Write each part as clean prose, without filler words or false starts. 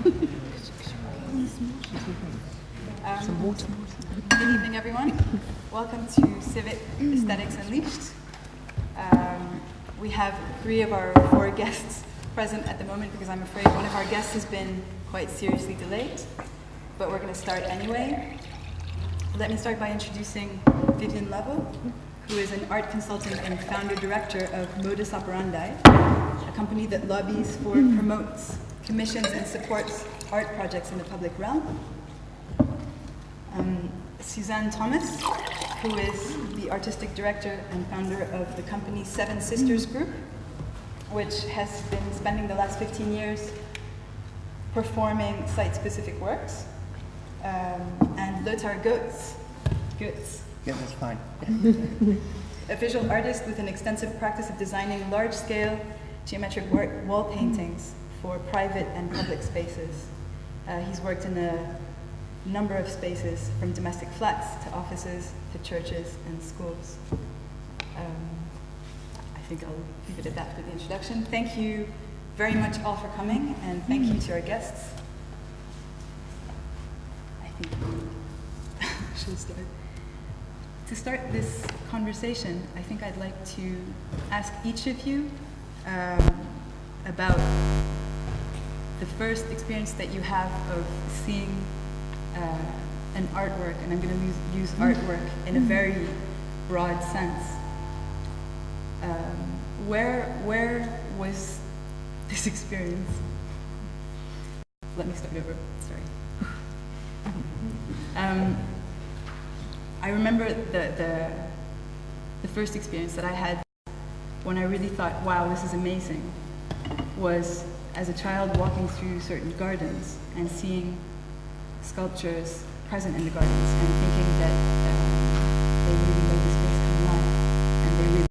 Good evening, everyone. Welcome to Civic Aesthetics Unleashed. We have 3 of our 4 guests present at the moment because I'm afraid one of our guests has been quite seriously delayed, but we're going to start anyway. Let me start by introducing Vivian Lovell, who is an art consultant and founder-director of Modus Operandi, a company that lobbies for, promotes, commissions, and supports art projects in the public realm. Suzanne Thomas, who is the artistic director and founder of the company Seven Sisters Group, which has been spending the last 15 years performing site-specific works. And Lothar Goetz. Yeah, that's fine. A visual artist with an extensive practice of designing large-scale geometric wall paintings for private and public spaces. He's worked in a number of spaces, from domestic flats to offices to churches and schools. I think I'll leave it at that for the introduction. Thank you very much all for coming, and thank you to our guests. I think we should start. To start this conversation, I think I'd like to ask each of you about the first experience that you have of seeing an artwork, and I'm going to use artwork in a very broad sense. Where was this experience? Let me start over. Sorry. I remember the first experience that I had when I really thought, wow, this is amazing, was as a child walking through certain gardens and seeing sculptures present in the gardens and thinking that they really made the space come alive and they really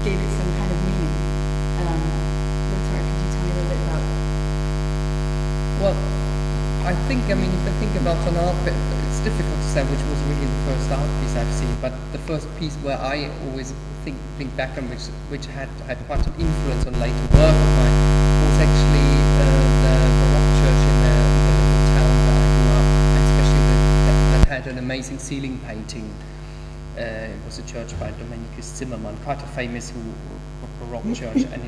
gave it some kind of meaning. Lothar, could you tell me a little bit about? Well, I think, if I think about an art piece, it's difficult to say which was really the first art piece I've seen, but the first piece where I always think back on which had quite an influence on later work of mine was actually the Baroque church in the little town where I grew up, especially that had an amazing ceiling painting. It was a church by Dominikus Zimmermann, quite a famous Baroque church, and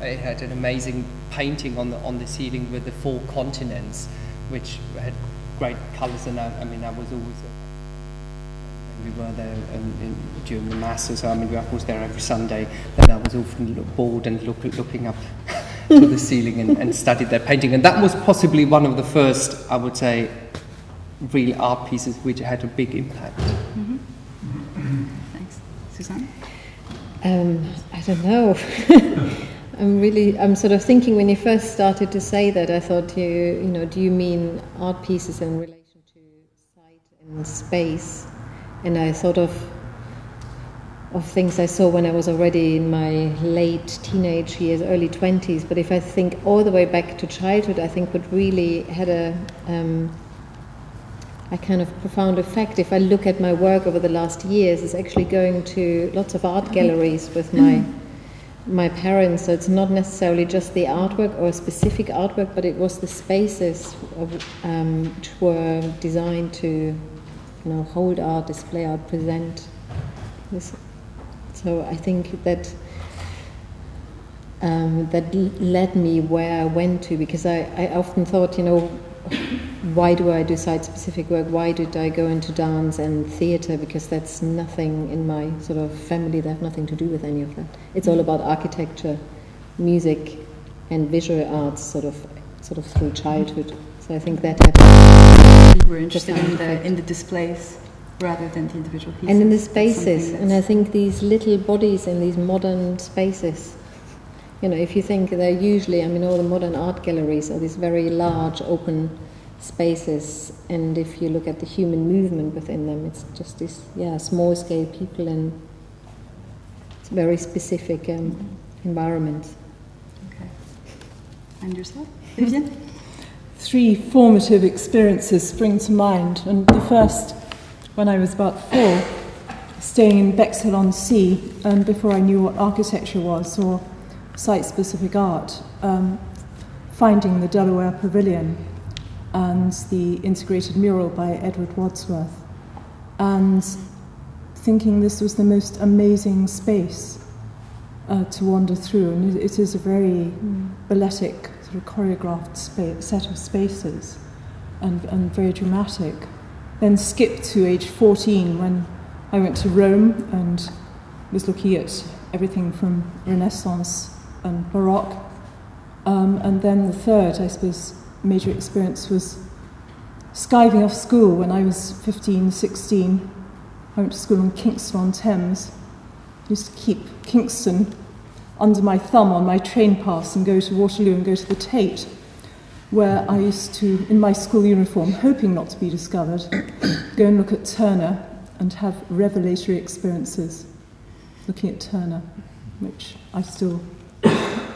it had an amazing painting on the ceiling with the 4 continents, which had great colours, and I was always we were there during the masses. I was there every Sunday. Then I was often bored and looking up to the ceiling and studied their painting, and that was possibly one of the first, I would say, real art pieces which had a big impact. Mm-hmm. Thanks, Suzanne. I don't know. I'm sort of thinking when you first started to say that, I thought do you mean art pieces in relation to site and space? And I thought of things I saw when I was already in my late teenage years, early 20s. But if I think all the way back to childhood, I think what really had a kind of profound effect, if I look at my work over the last years, is actually going to lots of art galleries with my parents. So it's not necessarily just the artwork or a specific artwork, but it was the spaces which were designed to hold art, display art, present this. So I think that that led me where I went to, because I often thought, why do I do site-specific work? Why did I go into dance and theatre? Because that's nothing in my sort of family. They have nothing to do with any of that. It's all about architecture, music, and visual arts, sort of through childhood. So I think that had. We're interested in the displays rather than the individual pieces. And in the spaces, and I think these little bodies in these modern spaces. If you think they're usually, all the modern art galleries are these very large, open spaces, and if you look at the human movement within them, it's just this, small-scale people in very specific environments. Okay. And yourself, Vivian? 3 formative experiences spring to mind, and the first, when I was about 4, staying in Bexhill-on-Sea, before I knew what architecture was or site-specific art. Finding the Delaware Pavilion and the integrated mural by Edward Wadsworth, and thinking this was the most amazing space to wander through. And it is a very balletic, sort of choreographed set of spaces, and very dramatic. Then skip to age 14 when I went to Rome and was looking at everything from Renaissance and Baroque. And then the third, I suppose, major experience was skiving off school when I was 15, 16. I went to school in Kingston-on-Thames. I used to keep Kingston under my thumb on my train pass and go to Waterloo and go to the Tate, where I used to, in my school uniform, hoping not to be discovered, go and look at Turner and have revelatory experiences looking at Turner, which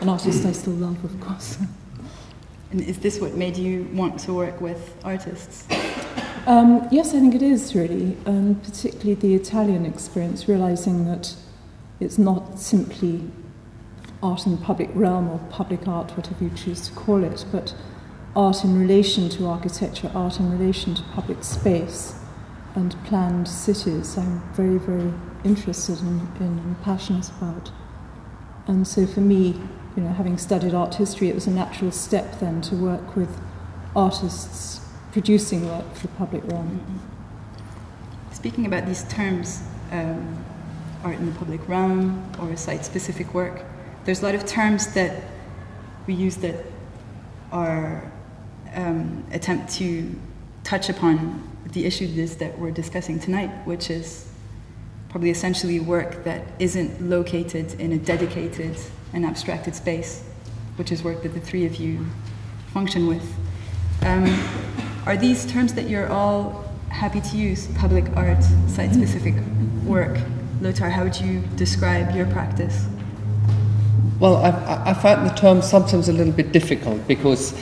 an artist I still love, of course. And is this what made you want to work with artists? Yes, I think it is, really, and particularly the Italian experience, realising that it's not simply art in the public realm or public art, whatever you choose to call it, but art in relation to architecture, art in relation to public space and planned cities. I'm very, very interested in and passionate about. And so for me, having studied art history, it was a natural step then to work with artists producing work for the public realm. Speaking about these terms, art in the public realm or site-specific work, there's a lot of terms that we use that are attempt to touch upon the issue that we're discussing tonight, which is probably essentially work that isn't located in a dedicated and abstracted space, which is work that the three of you function with. Are these terms that you're all happy to use? Public art, site-specific work. Lothar, how would you describe your practice? Well, I find the term sometimes a little bit difficult because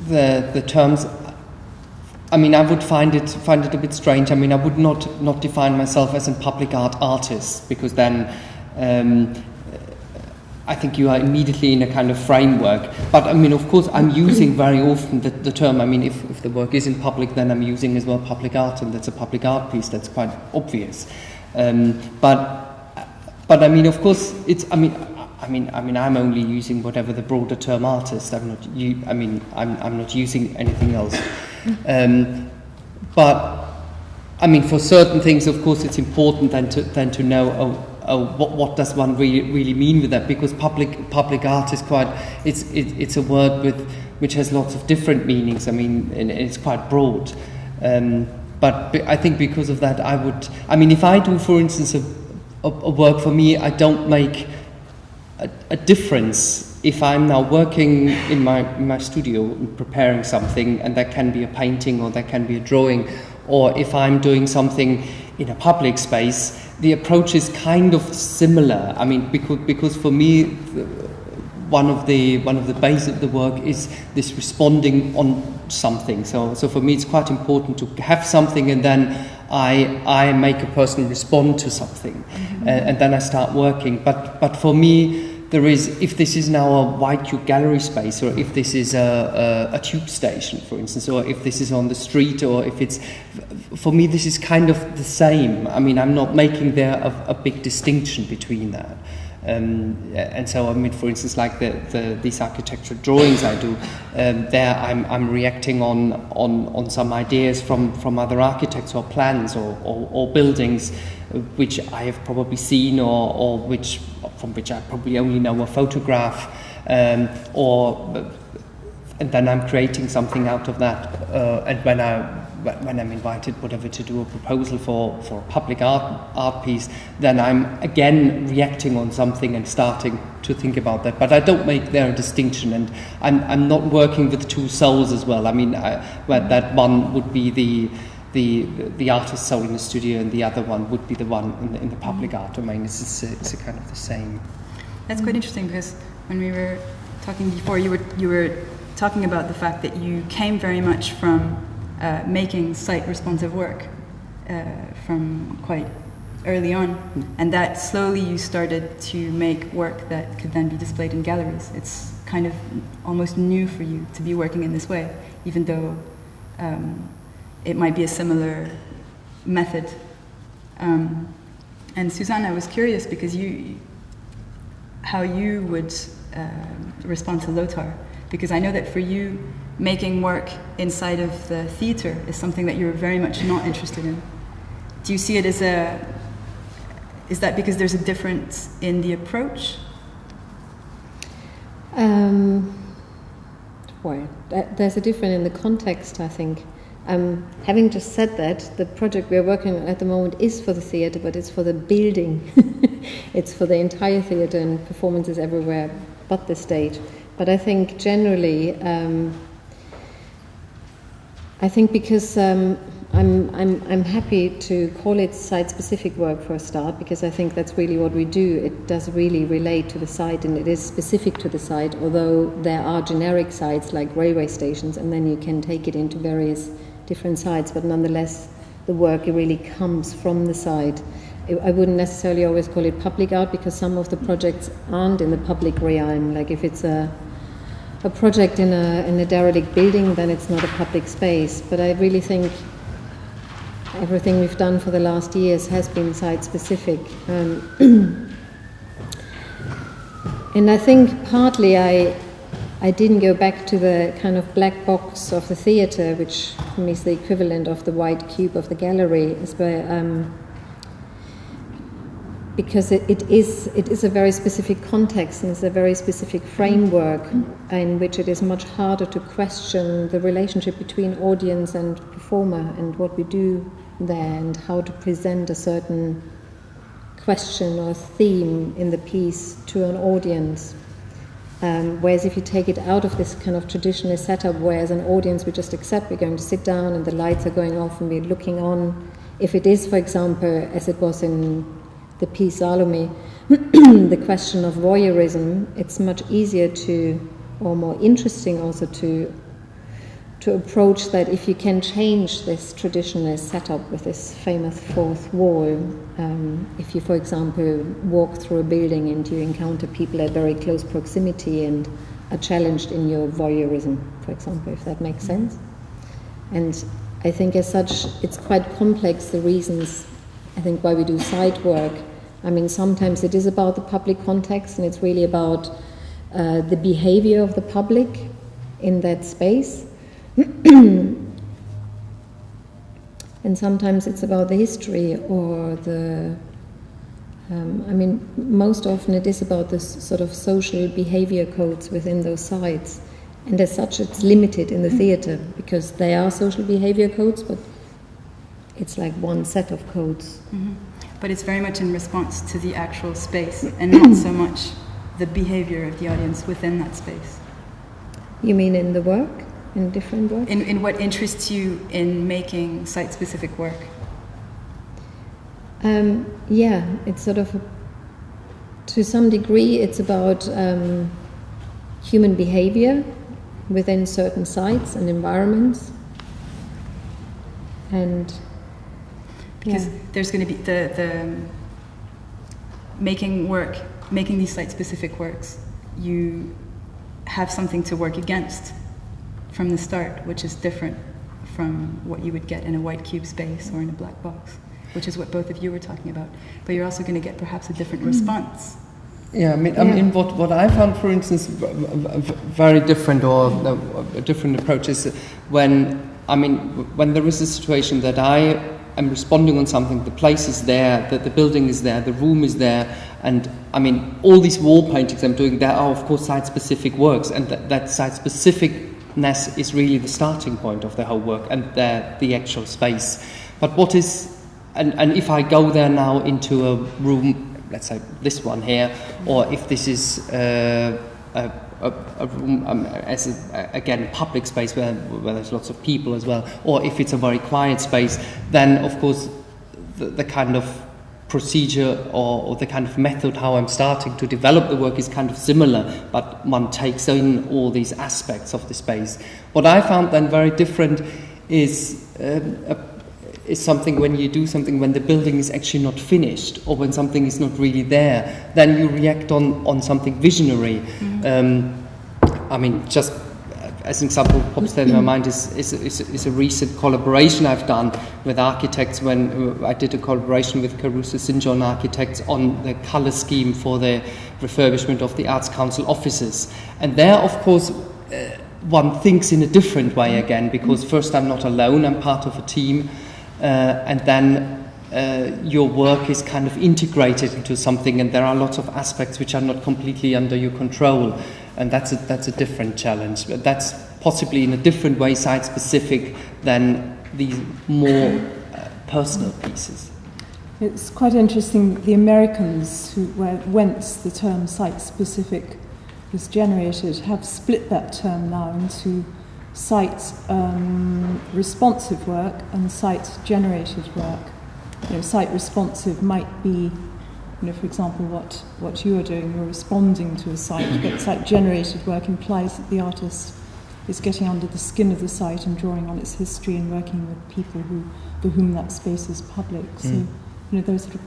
the terms, I would find it a bit strange. I would not define myself as a public art artist, because then I think you are immediately in a kind of framework. But of course, I'm using very often the term. If the work is in public, then I'm using as well public art, and that's a public art piece. That's quite obvious. But of course, it's. I'm only using whatever the broader term artist. I'm not using anything else. But for certain things, of course, it's important then to know. What does one really mean with that? Because public art is quite. It's a word which has lots of different meanings. And it's quite broad. But I think because of that, I would. If I do, for instance, a work for me, I don't make a difference if I'm now working in my studio and preparing something, and that can be a painting or that can be a drawing, or if I'm doing something in a public space, the approach is kind of similar. Because for me, one of the bases of the work is this responding on something. So for me, it's quite important to have something, and then I make a person respond to something, and then I start working. But for me, there is, if this is now a white cube gallery space, or if this is a tube station, for instance, or if this is on the street, or if it's, for me, this is kind of the same. I'm not making there a big distinction between that. And so, for instance, like these architectural drawings I do, there I'm reacting on some ideas from other architects or plans or buildings which I have probably seen or from which I probably only know a photograph, and then I'm creating something out of that. And when I'm invited, whatever, to do a proposal for a public art piece, then I'm again reacting on something and starting to think about that. But I don't make there a distinction, and I'm not working with two souls as well. Where that one would be the artist's soul in the studio, and the other one would be the one in the public art domain. It's a kind of the same. That's quite interesting, because when we were talking before, you were talking about the fact that you came very much from making site-responsive work from quite early on, and that slowly you started to make work that could then be displayed in galleries. It's kind of almost new for you to be working in this way, even though it might be a similar method. And Suzanne, I was curious because how you would respond to Lothar, because I know that for you, making work inside of the theatre is something that you're very much not interested in. Do you see it as is that because there's a difference in the approach? Well, there's a difference in the context, I think. Having just said that, the project we're working on at the moment is for the theatre, but it's for the building. It's for the entire theatre and performances everywhere but the stage. But I think generally, I think because I'm happy to call it site-specific work for a start, because I think that's really what we do. It does really relate to the site, and it is specific to the site, although there are generic sites like railway stations, and then you can take it into various different sites, but nonetheless the work really comes from the site. I wouldn't necessarily always call it public art, because some of the projects aren't in the public realm. Like if it's a project in a derelict building, then it's not a public space. But I really think everything we've done for the last years has been site-specific. And I think partly I didn't go back to the kind of black box of the theatre, which for me is the equivalent of the white cube of the gallery, because it is a very specific context, and it's a very specific framework in which it is much harder to question the relationship between audience and performer and what we do there and how to present a certain question or theme in the piece to an audience. Whereas if you take it out of this kind of traditional setup, where as an audience we just accept we're going to sit down and the lights are going off and we're looking on. If it is, for example, as it was in the piece Salome, the question of voyeurism, it's much easier or more interesting also to approach that if you can change this traditional setup with this famous fourth wall. If you, for example, walk through a building and you encounter people at very close proximity and are challenged in your voyeurism, for example, if that makes sense. And I think as such, it's quite complex, the reasons, I think, why we do site work. I mean, sometimes it is about the public context, and it's really about the behavior of the public in that space. And sometimes it's about the history or most often it is about this sort of social behavior codes within those sites. And as such, it's limited in the theatre, because they are social behavior codes, but it's like one set of codes. Mm-hmm. But it's very much in response to the actual space and not so much the behavior of the audience within that space. You mean in the work? In different work? In what interests you in making site-specific work? Yeah, it's sort of, to some degree, it's about human behavior within certain sites and environments. And because there's going to be the making these site-specific works, you have something to work against from the start, which is different from what you would get in a white cube space or in a black box, which is what both of you were talking about. But you're also going to get perhaps a different response. Yeah, I mean, what I found, for instance, very different or a different approach is when there is a situation that I am responding on something, the place is there, the building is there, the room is there, and I mean, all these wall paintings I'm doing, there are of course site-specific works, and that site-specificness is really the starting point of the whole work and the actual space. But what is, and if I go there now into a room, let's say this one here, or if this is a room again public space where there's lots of people as well, or if it's a very quiet space, then of course the kind of procedure or the kind of method how I'm starting to develop the work is kind of similar, but one takes in all these aspects of the space. What I found then very different is something when you do something when the building is actually not finished, or when something is not really there, then you react on something visionary. Mm-hmm. I mean, just as an example, pops in my mind is a recent collaboration I've done with architects when I did a collaboration with Caruso St. John Architects on the colour scheme for the refurbishment of the Arts Council offices. And there, of course, one thinks in a different way again, because first I'm not alone, I'm part of a team, and then your work is kind of integrated into something, and there are lots of aspects which are not completely under your control. And that's a different challenge. But that's possibly in a different way site-specific than these more personal pieces. It's quite interesting, the Americans, whence the term site-specific was generated, have split that term now into site-responsive work and site-generated work. Site-responsive might be, for example, what you are doing, you're responding to a site, but site-generated work implies that the artist is getting under the skin of the site and drawing on its history and working with people for whom that space is public. So, those sort of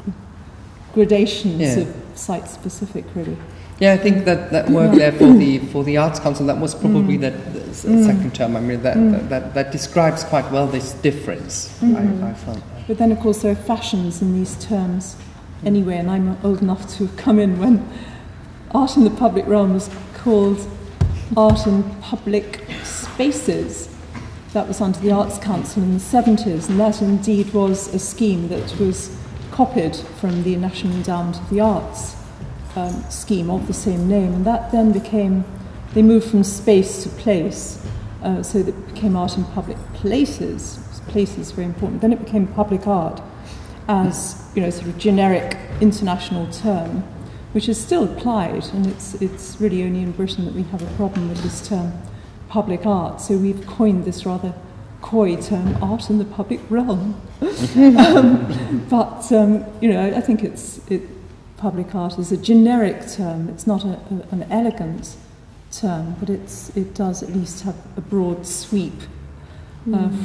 gradations of site-specific, really. Yeah, I think that work there for the Arts Council, that was probably the second term. I mean, that describes quite well this difference, I felt. But then, of course, there are fashions in these terms. Anyway, and I'm old enough to have come in when art in the public realm was called art in public spaces. That was under the Arts Council in the 70s, and that indeed was a scheme that was copied from the National Endowment of the Arts scheme of the same name, and that then they moved from space to place, so that it became art in public places. Places very important. Then it became public art as sort of generic international term, which is still applied, and it's really only in Britain that we have a problem with this term, public art. So we've coined this rather coy term, art in the public realm. But I think public art is a generic term. It's not an elegant term, but it does at least have a broad sweep.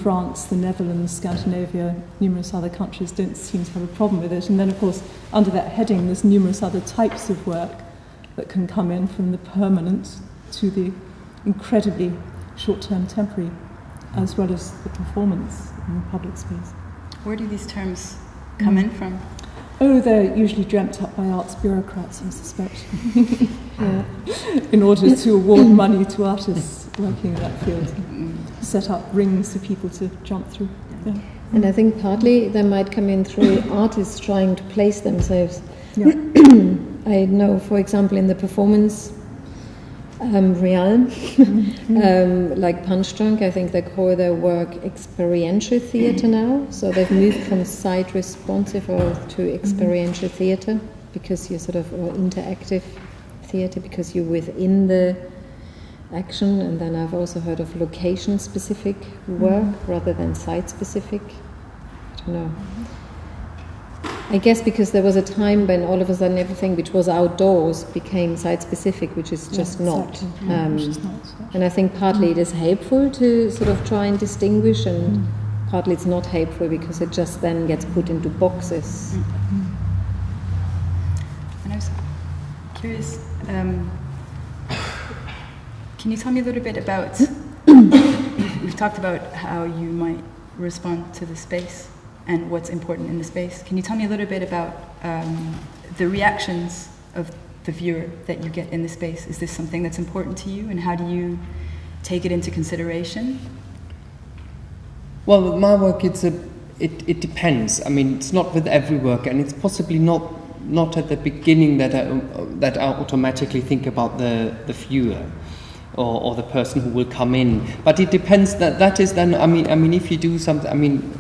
France, the Netherlands, Scandinavia, numerous other countries don't seem to have a problem with it. And then, of course, under that heading, there's numerous other types of work that can come in, from the permanent to the incredibly short-term temporary, as well as the performance in public space. Where do these terms come in from? Oh, they're usually dreamt up by arts bureaucrats, I suspect, in order to award money to artists working in that field. Set up rings for people to jump through. Yeah. And I think partly they might come in through artists trying to place themselves. Yeah. I know, for example, in the performance realm, like Punch Drunk, I think they call their work experiential theatre now. So they've moved from site responsive to experiential theatre, because you're sort of, or interactive theatre, because you're within the action. And then I've also heard of location-specific work rather than site-specific. I don't know. I guess because there was a time when all of a sudden everything which was outdoors became site-specific, which is just not. Exactly. And I think partly it is helpful to sort of try and distinguish, and partly it's not helpful because it just then gets put into boxes. And I was curious, can you tell me a little bit about, we've talked about how you might respond to the space and what's important in the space. Can you tell me a little bit about the reactions of the viewer that you get in the space? Is this something that's important to you, and how do you take it into consideration? Well, with my work, it depends. I mean, it's not with every work, and it's possibly not at the beginning that I automatically think about the viewer or the person who will come in. But it depends. That is then. I mean, if you do something,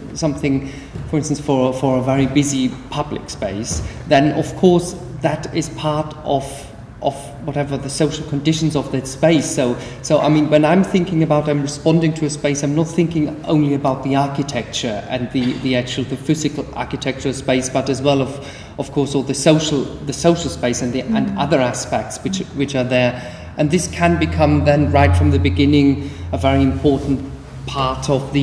for instance, for a very busy public space, then of course that is part of whatever the social conditions of that space. So I mean, when I'm thinking about responding to a space, I'm not thinking only about the architecture and the physical architectural space, but as well of course all the social space and other aspects which are there. And this can become then right from the beginning a very important part of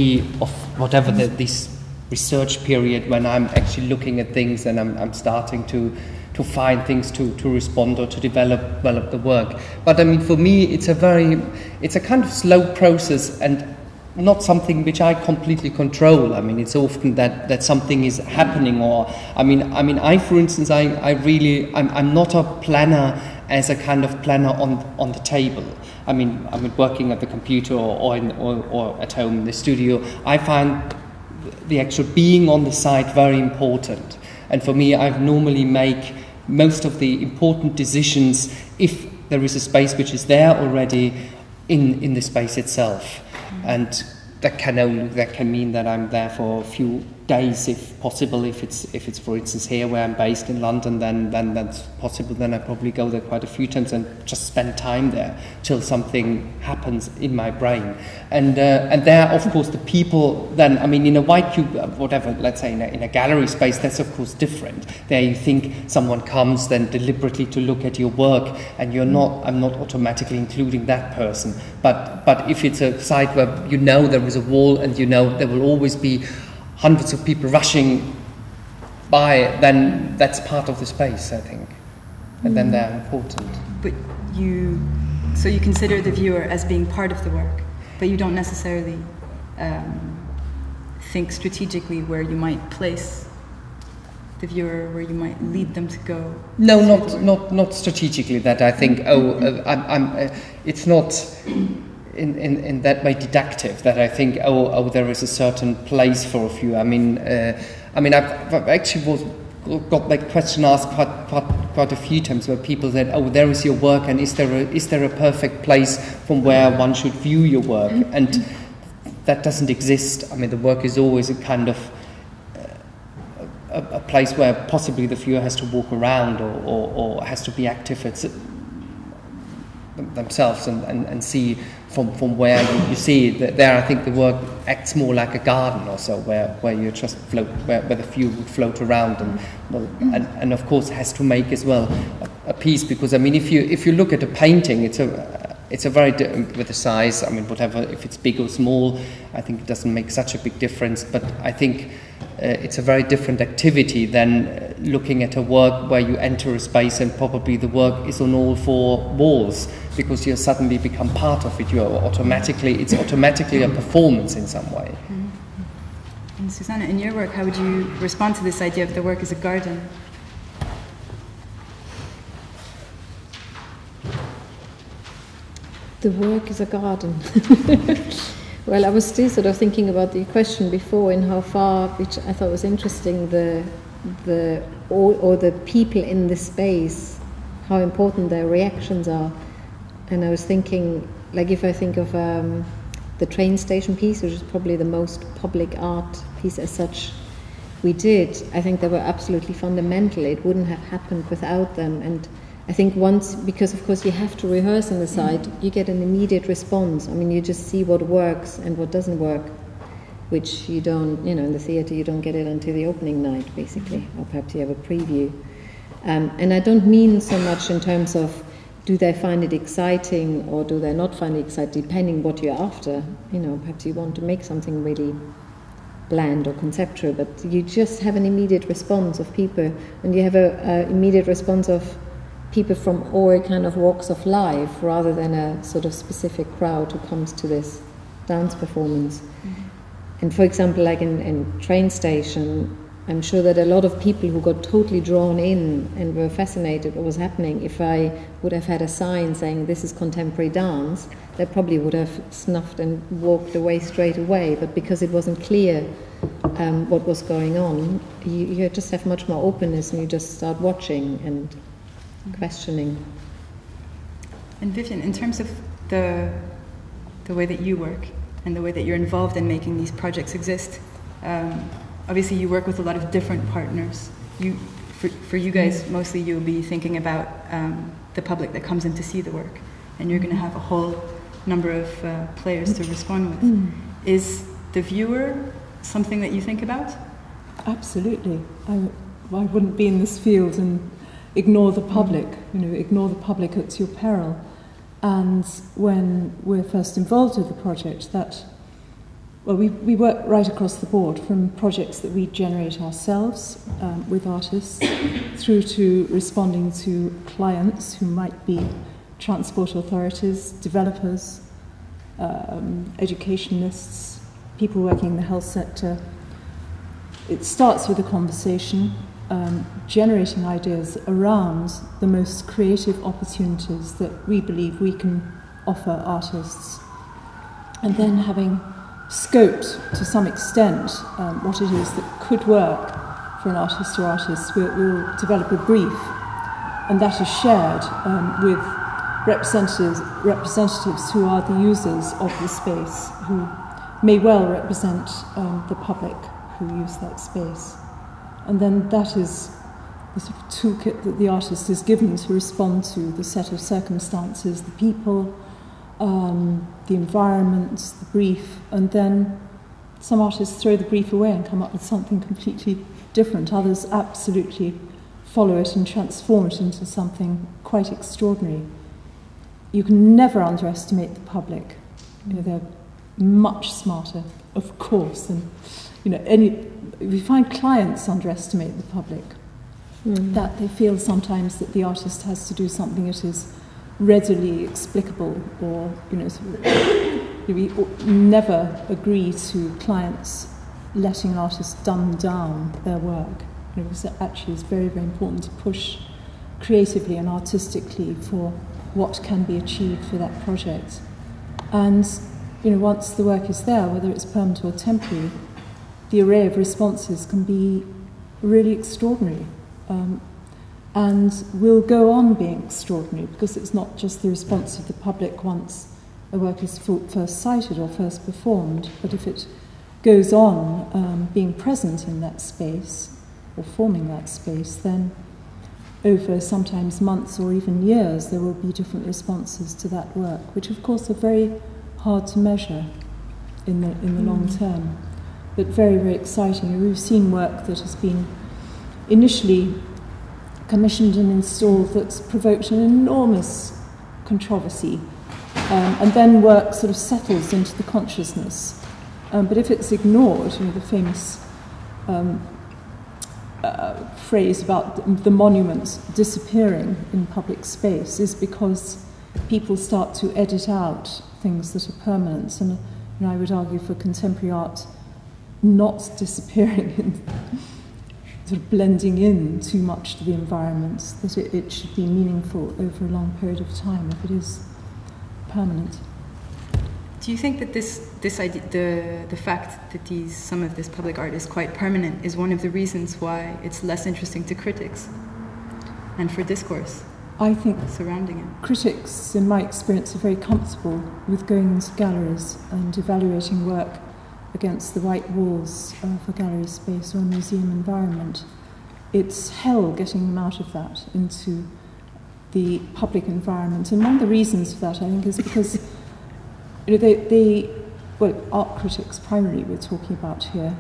whatever this research period, when I'm actually looking at things and I'm starting to to find things to respond or to develop the work. But I mean, for me, it's a kind of slow process and not something which I completely control. I mean, it's often that something is happening, or I for instance, I'm not a planner as a kind of planner on the table. I mean, working at the computer or at home in the studio, I find the actual being on the site very important. And for me, I normally make most of the important decisions if there is a space which is there already in the space itself. And that can mean that I'm there for a few days, if possible. If it's for instance here where I'm based in London, then that's possible. Then I probably go there quite a few times and just spend time there till something happens in my brain. And there, of course, the people. Then I mean, in a white cube, whatever, let's say in a gallery space, that's of course different. There you think someone comes then deliberately to look at your work, and I'm not automatically including that person. But if it's a site where there is a wall and there will always be hundreds of people rushing by, then that's part of the space, I think. And then they're important. But you consider the viewer as being part of the work, but you don't necessarily think strategically where you might place the viewer, where you might lead them to go. No, not strategically. That I think. It's not in that way deductive. That I think. There is a certain place for a few. I've actually got that question asked quite a few times, where people said, "Oh, there is your work, and is there a perfect place from where one should view your work?" And that doesn't exist. I mean, the work is always a kind of a place where possibly the viewer has to walk around or has to be active themselves and see from where you see it. There, I think the work acts more like a garden or so, where you just float, where the viewer would float around, and of course has to make as well a piece, because I mean, if you look at a painting, it's a very with the size. I mean, whatever, if it's big or small, I think it doesn't make such a big difference. But I think it's a very different activity than looking at a work where you enter a space and probably the work is on all four walls, because you suddenly become part of it. It's automatically a performance in some way. Mm-hmm. And Susanna, in your work, how would you respond to this idea of the work as a garden? The work is a garden. Well, I was still sort of thinking about the question before, in how far, which I thought was interesting, the people in the space, how important their reactions are. And I was thinking, like, if I think of the train station piece, which is probably the most public art piece as such we did, I think they were absolutely fundamental. It wouldn't have happened without them. And I think once, because of course you have to rehearse on the site, you get an immediate response. I mean, you just see what works and what doesn't work, which you don't, in the theatre you don't get it until the opening night, basically, or perhaps you have a preview. And I don't mean so much in terms of do they find it exciting or do they not find it exciting, depending what you're after. Perhaps you want to make something really bland or conceptual, but you just have an immediate response of people, and you have an immediate response of people from all kind of walks of life, rather than a sort of specific crowd who comes to this dance performance. Mm-hmm. And for example, like in Train Station, I'm sure that a lot of people who got totally drawn in and were fascinated what was happening, if I would have had a sign saying this is contemporary dance, they probably would have snuffed and walked away straight away. But because it wasn't clear what was going on, you just have much more openness, and you just start watching and questioning. And Vivian, in terms of the way that you work and the way that you're involved in making these projects exist, obviously you work with a lot of different partners. For you guys, mostly you'll be thinking about the public that comes in to see the work, and you're going to have a whole number of players to respond with. Is the viewer something that you think about? Absolutely. I wouldn't be in this field and ignore the public. Ignore the public at your peril. And when we're first involved with the project, that Well, we work right across the board, from projects that we generate ourselves with artists, through to responding to clients who might be transport authorities, developers, educationalists, people working in the health sector. It starts with a conversation, generating ideas around the most creative opportunities that we believe we can offer artists, and then having scoped to some extent what it is that could work for an artist or artists. We'll develop a brief, and that is shared with representatives who are the users of the space, who may well represent the public who use that space. And then that is the sort of toolkit that the artist is given to respond to the set of circumstances, the people, the environment, the brief, and then some artists throw the brief away and come up with something completely different. Others absolutely follow it and transform it into something quite extraordinary. You can never underestimate the public. You know, they're much smarter, of course, than we find clients underestimate the public. That they feel sometimes that the artist has to do something that is readily explicable, or we never agree to clients letting an artist dumb down their work. Because it actually is very, very important to push creatively and artistically for what can be achieved for that project. And once the work is there, whether it's permanent or temporary, the array of responses can be really extraordinary. And will go on being extraordinary, because it's not just the response of the public once a work is first sighted or first performed, but if it goes on being present in that space or forming that space, then over sometimes months or even years there will be different responses to that work, which of course are very hard to measure in the long term, but very, very exciting. We've seen work that has been initially commissioned and installed that's provoked an enormous controversy, and then work sort of settles into the consciousness. But if it's ignored, the famous phrase about the monuments disappearing in public space is because people start to edit out things that are permanent. And I would argue for contemporary art not disappearing and sort of blending in too much to the environment, that it should be meaningful over a long period of time if it is permanent. Do you think that this idea, the fact that some of this public art is quite permanent, is one of the reasons why it's less interesting to critics and for discourse? I think surrounding it. Critics, in my experience, are very comfortable with going into galleries and evaluating work against the white walls of a gallery space or a museum environment. It's hell getting them out of that into the public environment. And one of the reasons for that, I think, is because art critics primarily we're talking about here,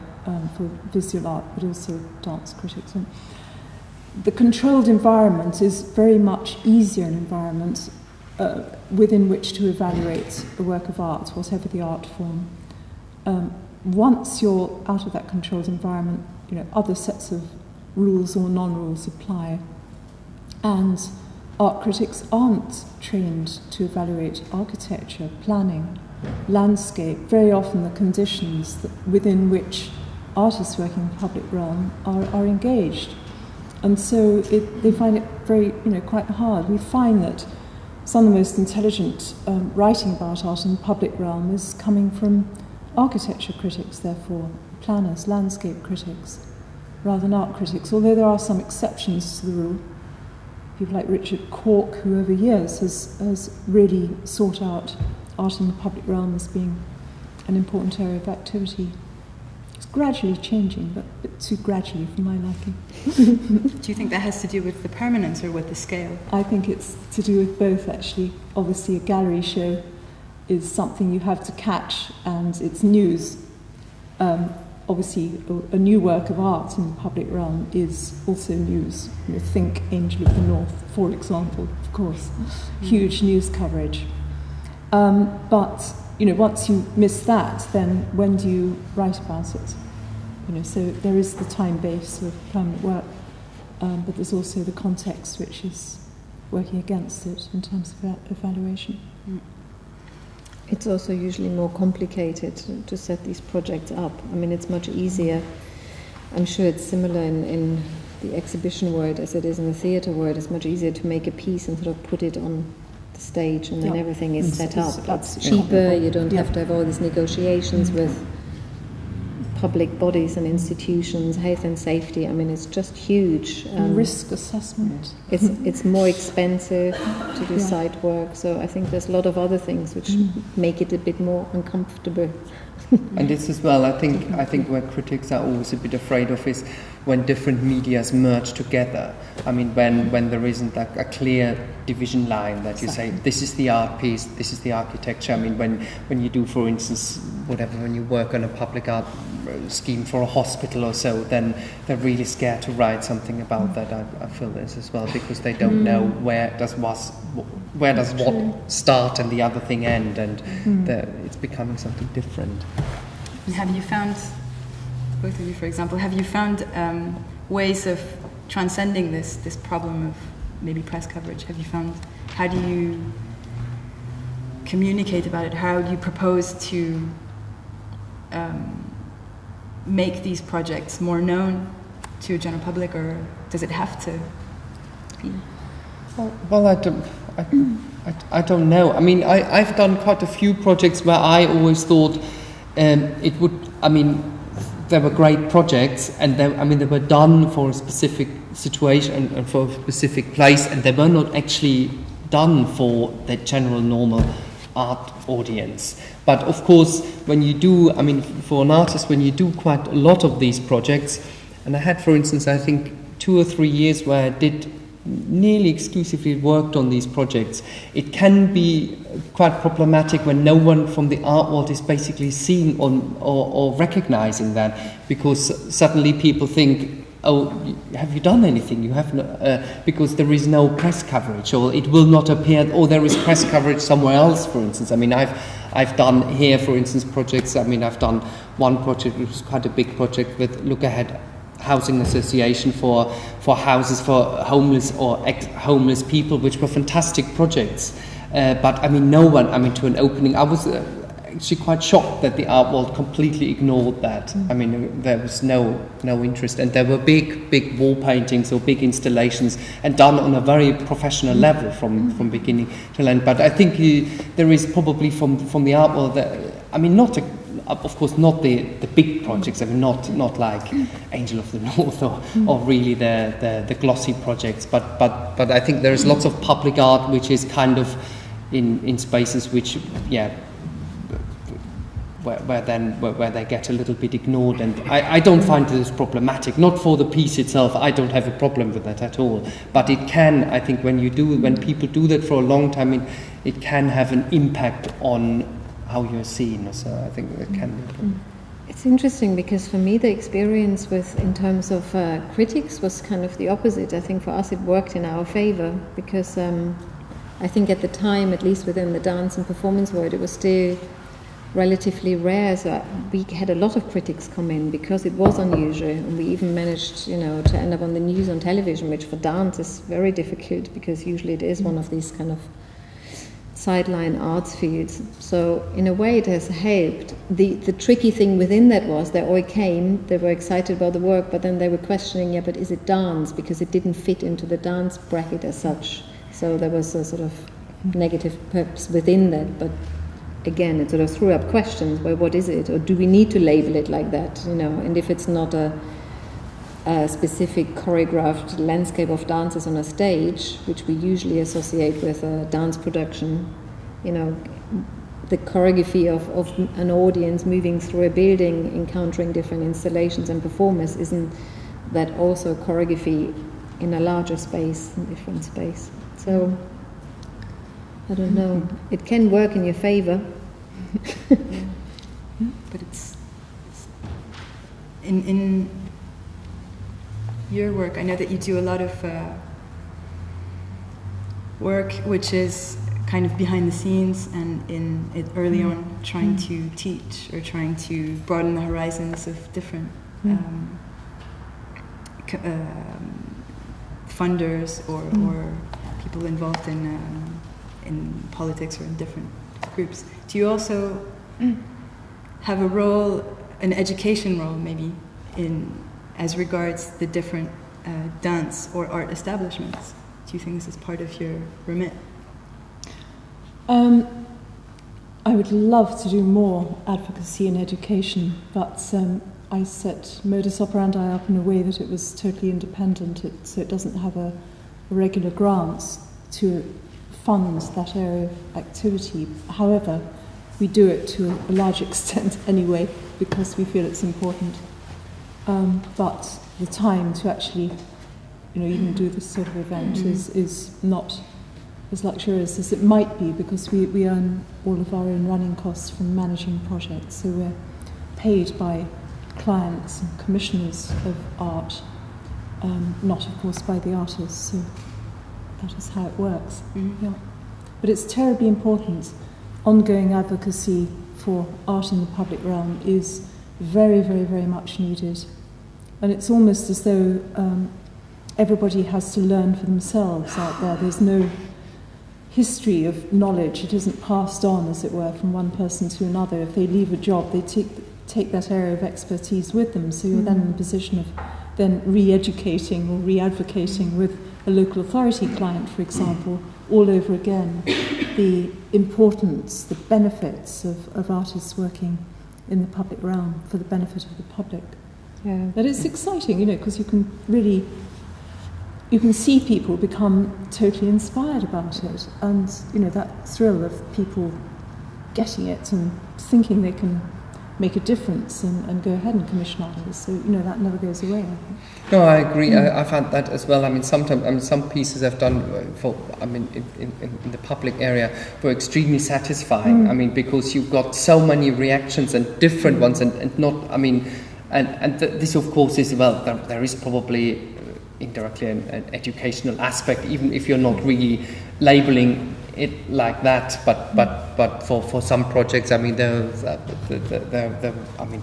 for visual art, but also dance critics. And the controlled environment is very much easier an environment within which to evaluate a work of art, whatever the art form. Once you're out of that controlled environment, other sets of rules or non-rules apply. And art critics aren't trained to evaluate architecture, planning, landscape. Very often the conditions within which artists working in the public realm are engaged. And so they find it very, quite hard. We find that some of the most intelligent writing about art in the public realm is coming from architecture critics, therefore, planners, landscape critics, rather than art critics, although there are some exceptions to the rule. People like Richard Cork, who over years has really sought out art in the public realm as being an important area of activity. It's gradually changing, but a bit too gradually for my liking. Do you think that has to do with the permanence or with the scale? I think it's to do with both, actually. Obviously, a gallery show is something you have to catch, and it's news. Obviously, a new work of art in the public realm is also news. Think Angel of the North, for example, of course. Huge news coverage. But once you miss that, then when do you write about it? So there is the time base of permanent work, but there's also the context which is working against it in terms of evaluation. It's also usually more complicated to set these projects up. I mean, it's much easier. I'm sure it's similar in the exhibition world as it is in the theatre world. It's much easier to make a piece and sort of put it on the stage, and then everything is set up. It's cheaper. You don't have to have all these negotiations with public bodies and institutions, health and safety. I mean, it's just huge. Risk assessment. It's more expensive to do site work, so I think there's a lot of other things which make it a bit more uncomfortable. And this as well, I think where critics are always a bit afraid of is when different medias merge together. I mean, when there isn't a clear division line that you say, this is the art piece, this is the architecture. I mean, when you do, for instance, when you work on a public art scheme for a hospital or so, then they're really scared to write something about that. I feel this as well, because they don't know where does what start and the other thing end, and it's becoming something different. Have you found, both of you for example, have you found ways of transcending this problem of maybe press coverage? Have you found, how do you communicate about it? How do you propose to make these projects more known to a general public, or does it have to be? Well, I don't know. I mean, I've done quite a few projects where I always thought it would. I mean, they were great projects, and they were done for a specific situation and for a specific place, and they were not actually done for the general normal art audience. But of course, when you do, I mean, for an artist, when you do quite a lot of these projects, and I had, for instance, I think 2 or 3 years where I did nearly exclusively worked on these projects, it can be quite problematic when no one from the art world is basically seeing or recognizing that, because suddenly people think, oh, have you done anything? You have no, because there is no press coverage, or it will not appear, or there is press coverage somewhere else, for instance. I mean, I've done here, for instance, projects. I mean, I've done one project which was quite a big project with Look Ahead Housing Association for houses for homeless or ex-homeless people, which were fantastic projects. But I mean, no one, I mean, to an opening, I was actually quite shocked that the art world completely ignored that. I mean, there was no interest, and there were big wall paintings or big installations, and done on a very professional level from beginning to end. But I think there is probably from the art world, I mean, of course, not the big projects. I mean, not like Angel of the North or really the glossy projects. But I think there is lots of public art which is kind of in spaces which, where they get a little bit ignored, and I don't find this problematic. Not for the piece itself. I don't have a problem with that at all. But it can, I think, when people do that for a long time, it can have an impact on how you're seen. So I think it can be. It's interesting because for me the experience in terms of critics was kind of the opposite. I think for us it worked in our favor, because I think at the time, at least within the dance and performance world, it was still relatively rare. So we had a lot of critics come in because it was unusual, and we even managed, to end up on the news on television, which for dance is very difficult because usually it is one of these kind of sideline arts fields. So in a way it has helped. The tricky thing within that was they all came, they were excited about the work, but then they were questioning, but is it dance? Because it didn't fit into the dance bracket as such. So there was a sort of negative purpose within that, but again it sort of threw up questions. Well, what is it? Or do we need to label it like that? And if it's not a specific choreographed landscape of dances on a stage, which we usually associate with a dance production, the choreography of an audience moving through a building, encountering different installations and performers, isn't that also choreography in a larger space, in different space? So, I don't know. It can work in your favor. But it's in your work, I know that you do a lot of work which is kind of behind the scenes and in it early on trying to teach or trying to broaden the horizons of different funders or people involved in politics or in different groups. Do you also have a role, an education role maybe, as regards the different dance or art establishments? Do you think this is part of your remit? I would love to do more advocacy and education, but I set modus operandi up in a way that it was totally independent, so it doesn't have a regular grants to fund that area of activity. However, we do it to a large extent anyway because we feel it's important. But the time to actually, even do this sort of event is not as luxurious as it might be, because we earn all of our own running costs from managing projects. So we're paid by clients and commissioners of art, not of course by the artists. So that is how it works. Yeah. But it's terribly important. Ongoing advocacy for art in the public realm is very, very, very much needed. And it's almost as though everybody has to learn for themselves out there. There's no history of knowledge. It isn't passed on, as it were, from one person to another. If they leave a job, they take that area of expertise with them. So you're then in a position of then re-educating or re-advocating with a local authority client, for example, all over again, the importance, the benefits of artists working in the public realm for the benefit of the public. Yeah. But it's exciting, because you can see people become totally inspired about it, and that thrill of people getting it and thinking they can make a difference and go ahead and commission artists. So that never goes away, I think. No, I agree. I found that as well. I mean, sometimes some pieces I've done in the public area were extremely satisfying. I mean, because you got so many reactions and different ones, and not. I mean, this of course is there is probably indirectly an educational aspect, even if you're not really labeling it like that. But for some projects, I mean,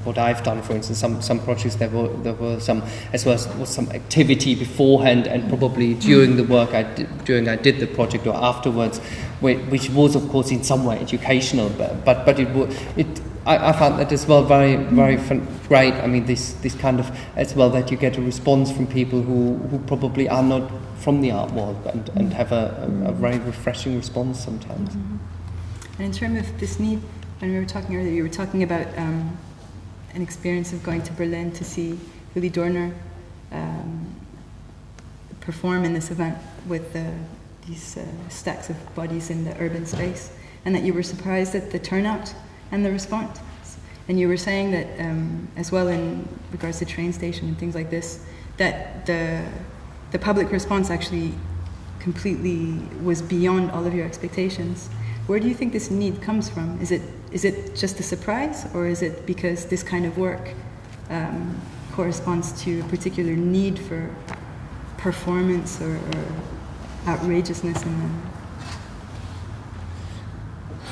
what I've done, for instance, some projects there were some, as well as was some activity beforehand and probably during the work I did the project or afterwards, which was of course in some way educational, but I found that as well very, very great. I mean, this kind of, as well, that you get a response from people who probably are not from the art world and have a very refreshing response sometimes. And in terms of this need, when we were talking earlier, you were talking about an experience of going to Berlin to see Willi Dorner perform in this event with these stacks of bodies in the urban space, and that you were surprised at the turnout and the response. And you were saying that, as well in regards to train station and things like this, that the public response actually completely was beyond all of your expectations. Where do you think this need comes from? Is it just a surprise, or is it because this kind of work corresponds to a particular need for performance or outrageousness in them?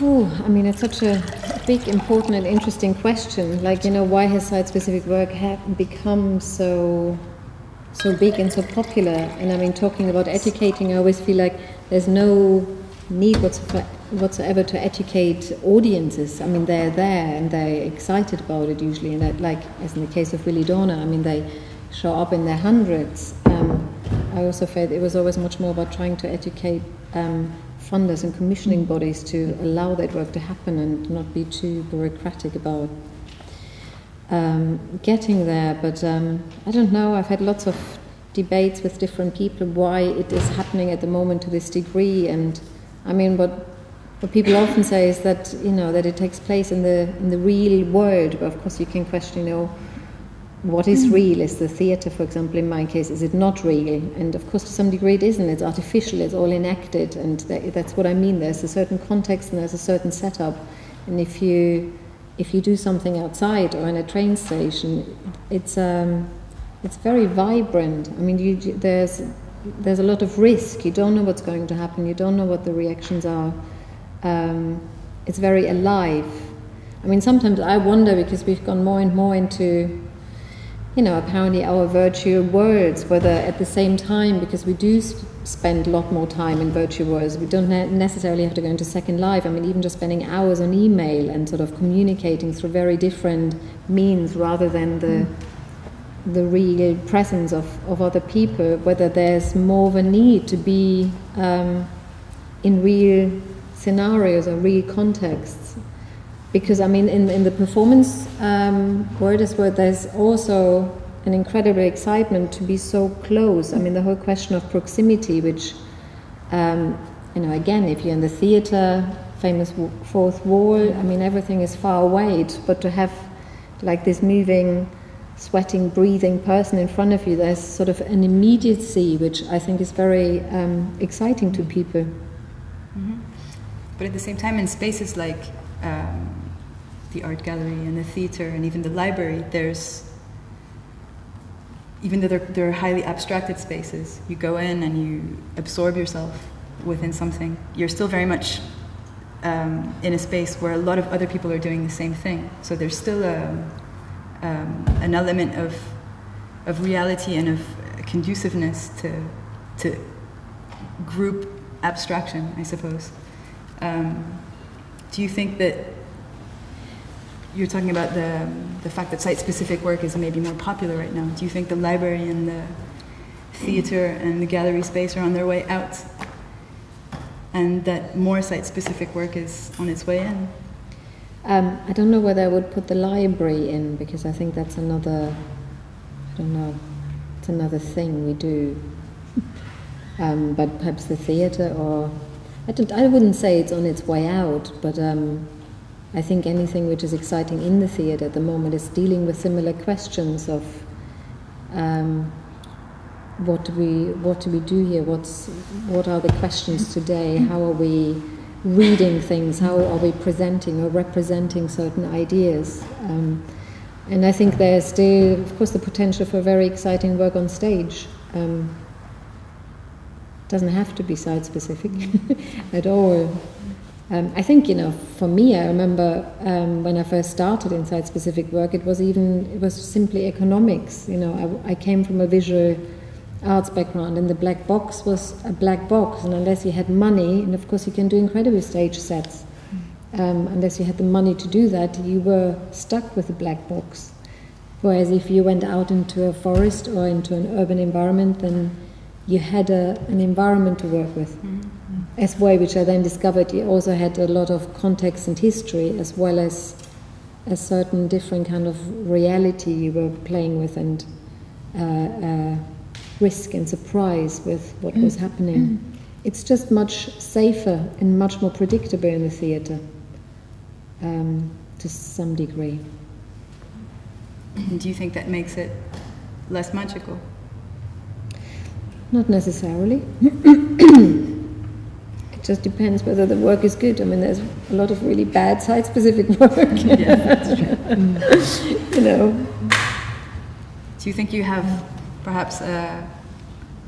I mean, it's such a big, important and interesting question. Like, why has site-specific work become so big and so popular? And I mean, talking about educating, I always feel like there's no need whatsoever to educate audiences. I mean, they're there and they're excited about it usually. And that, like, as in the case of Willi Dorner, I mean, they show up in their hundreds. I also felt it was always much more about trying to educate funders and commissioning bodies to allow that work to happen and not be too bureaucratic about getting there. But I don't know, I've had lots of debates with different people why it is happening at the moment to this degree. And I mean, what people often say is that that it takes place in the real world, but of course you can question what is real. Is the theatre, for example, in my case, is it not real? And of course to some degree it isn't. It's artificial, it's all enacted, and that's what I mean. There's a certain context and there's a certain setup, and if you do something outside or in a train station, it's very vibrant. I mean, there's a lot of risk. You don't know what's going to happen, you don't know what the reactions are, it's very alive. I mean, sometimes I wonder, because we've gone more and more into, you know, apparently our virtual worlds, whether at the same time, because we do spend a lot more time in virtual worlds, we don't necessarily have to go into Second Life. I mean, even just spending hours on email and sort of communicating through very different means rather than the real presence of other people, whether there's more of a need to be in real scenarios or real contexts. Because, I mean, in the performance world as well, there's also an incredible excitement to be so close. I mean, the whole question of proximity, which, you know, again, if you're in the theatre, famous fourth wall, I mean, everything is far away, but to have like this moving, sweating, breathing person in front of you, there's sort of an immediacy which I think is very exciting to people. Mm-hmm. But at the same time, in spaces like the art gallery and the theatre and even the library, there's, even though they're highly abstracted spaces, you go in and you absorb yourself within something, you're still very much in a space where a lot of other people are doing the same thing. So there's still an element of reality and of conduciveness to group abstraction, I suppose. Do you think that you're talking about the fact that site-specific work is maybe more popular right now? Do you think the library and the theatre and the gallery space are on their way out, and that more site-specific work is on its way in? I don't know whether I would put the library in, because I think that's another, I don't know, it's another thing we do. But perhaps the theatre, or I wouldn't say it's on its way out, but I think anything which is exciting in the theatre at the moment is dealing with similar questions of what do we do here? What are the questions today? How are we reading things? How are we presenting or representing certain ideas? And I think there's still, of course, the potential for very exciting work on stage. Doesn't have to be site-specific at all. I think, you know, for me, I remember when I first started in site-specific work, it was simply economics. You know, I came from a visual arts background, and the black box was a black box, and unless you had money, and of course you can do incredible stage sets, unless you had the money to do that, you were stuck with a black box. Whereas if you went out into a forest or into an urban environment, then you had an environment to work with. As well, which I then discovered you also had a lot of context and history, as well as a certain different kind of reality you were playing with, and risk and surprise with what was happening. It's just much safer and much more predictable in the theatre, to some degree. And do you think that makes it less magical? Not necessarily. It just depends whether the work is good. I mean, there's a lot of really bad site-specific work. Yeah, that's true. You know. Do you think you have perhaps a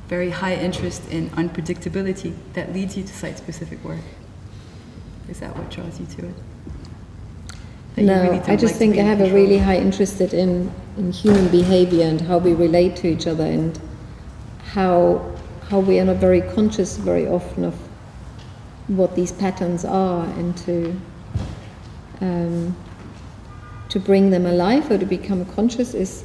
very high interest in unpredictability that leads you to site-specific work? Is that what draws you to it? No, I just think I have a really high interest in human behavior and how we relate to each other, and how we are not very conscious very often of what these patterns are, and to bring them alive or to become conscious is,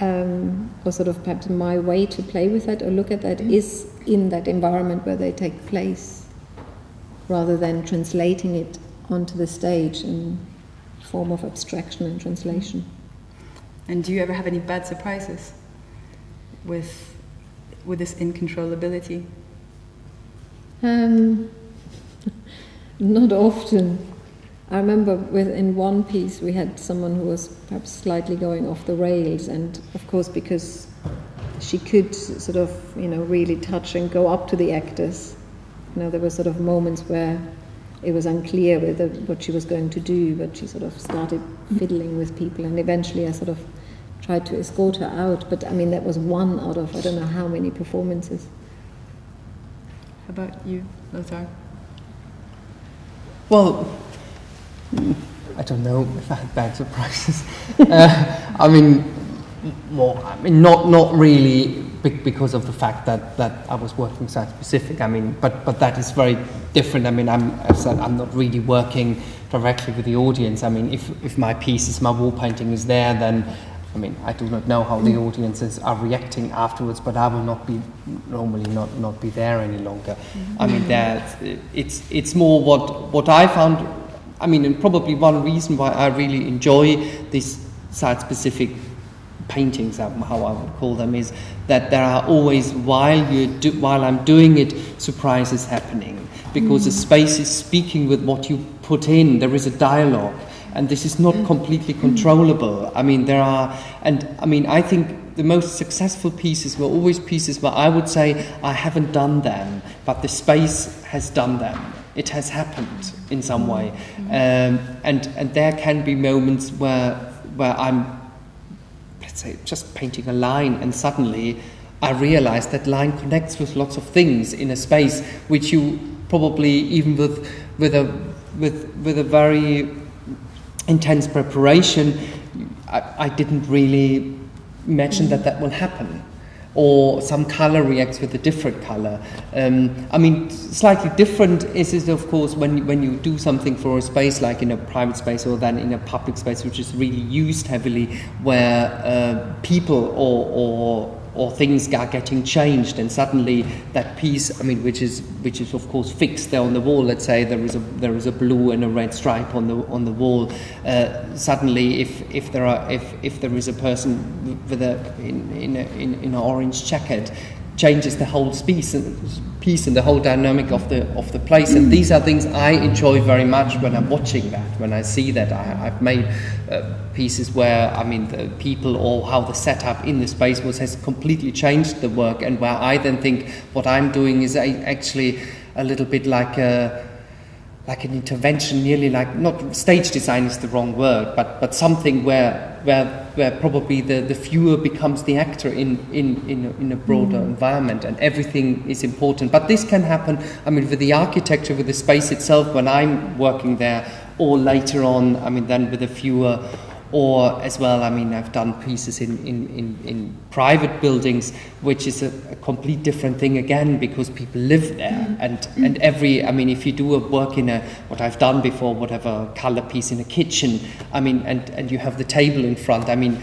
or sort of perhaps my way to play with that or look at that is in that environment where they take place, rather than translating it onto the stage in form of abstraction and translation. And do you ever have any bad surprises with this incontrollability? Not often. I remember in one piece we had someone who was perhaps slightly going off the rails, and of course because she could sort of, you know, really touch and go up to the actors, you know, there were sort of moments where it was unclear whether what she was going to do, but she sort of started fiddling with people, and eventually I sort of tried to escort her out. But I mean, that was one out of I don't know how many performances. How about you, Lothar? Well, I don't know if I had bad surprises. I mean, not really because of the fact that I was working site specific. I mean, but that is very different. I mean, as I said, I'm not really working directly with the audience. I mean, if my pieces, my wall painting is there, then I mean, I do not know how the audiences are reacting afterwards, but I will normally not be there any longer. I mean, it's more what I found. I mean, and probably one reason why I really enjoy these site-specific paintings, how I would call them, is that there are always, while I'm doing it, surprises happening, because the space is speaking with what you put in. There is a dialogue, and this is not completely controllable. I mean, I think the most successful pieces were always pieces where I would say I haven't done them, but the space has done them. It has happened in some way, and there can be moments where I'm, let's say, just painting a line, and suddenly I realize that line connects with lots of things in a space which you probably, even with a very intense preparation, I didn't really imagine that will happen. Or some color reacts with a different color. I mean, slightly different is it, of course, when you do something for a space, like in a private space or then in a public space, which is really used heavily, where people or things are getting changed, and suddenly that piece, I mean, which is of course fixed there on the wall. Let's say there is a blue and a red stripe on the wall. Suddenly, if there is a person with in an orange jacket, changes the whole piece and the whole dynamic of the place. And these are things I enjoy very much when I'm watching that, when I see that. I've made pieces where, I mean, the people or how the setup in the space has completely changed the work, and where I then think what I'm doing is actually a little bit like an intervention, nearly like, not stage design is the wrong word, but something where probably the viewer becomes the actor in a broader environment, and everything is important. But this can happen, I mean, with the architecture, with the space itself, when I'm working there, or later on, I mean, then with the viewer, or as well, I mean, I've done pieces in private buildings, which is a complete different thing again, because people live there, and every, I mean, if you do a work in what I've done before, whatever color piece in a kitchen, I mean, and you have the table in front, I mean,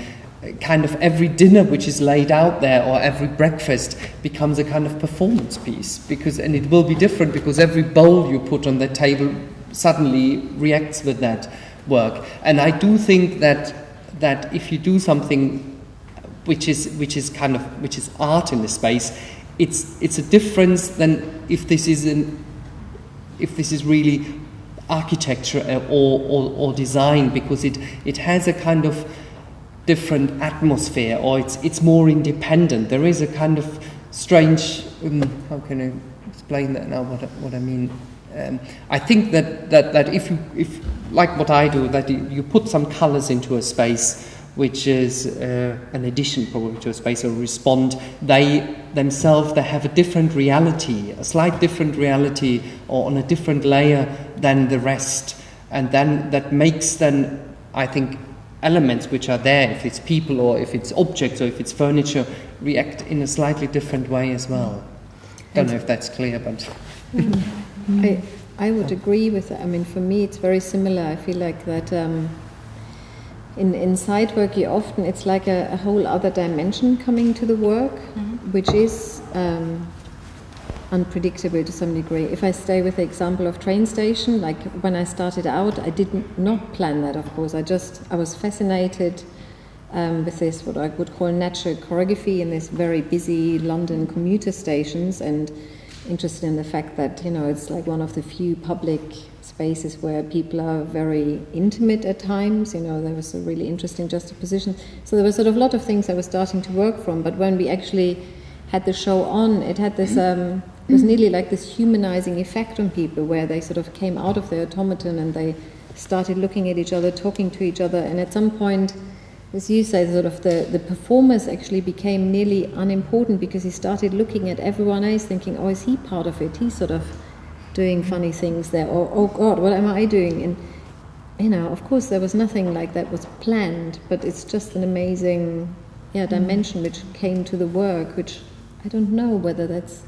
kind of every dinner which is laid out there, or every breakfast, becomes a kind of performance piece, and it will be different, because every bowl you put on the table suddenly reacts with that work. And I do think that if you do something which is art in the space, it's a difference than if this is really architecture or design, because it has a kind of different atmosphere, or it's more independent. There is a kind of strange, how can I explain that now, what I mean? I think that if like what I do, that you put some colors into a space, which is an addition probably to a space, or respond, they themselves, they have a different reality, a slight different reality, or on a different layer than the rest. And then that makes then, I think, elements which are there, if it's people or if it's objects or if it's furniture, react in a slightly different way as well. Don't know if that's clear, but... I would agree with that. I mean, for me, it's very similar. I feel like that in site work, it's like a whole other dimension coming to the work, which is unpredictable to some degree. If I stay with the example of train station, like when I started out, I did not plan that, of course. I was fascinated with this, what I would call natural choreography in these very busy London commuter stations, and interested in the fact that, it's like one of the few public spaces where people are very intimate at times. There was a really interesting juxtaposition. So there was sort of a lot of things I was starting to work from, but when we actually had the show on, it had this, it was nearly like this humanizing effect on people, where they sort of came out of their automaton and they started looking at each other, talking to each other, and at some point, as you say, sort of the performers actually became nearly unimportant, because he started looking at everyone else thinking, oh, is he part of it? He's sort of doing funny things there, or oh God, what am I doing? And of course there was nothing like that was planned, but it's just an amazing dimension which came to the work, which I don't know whether that's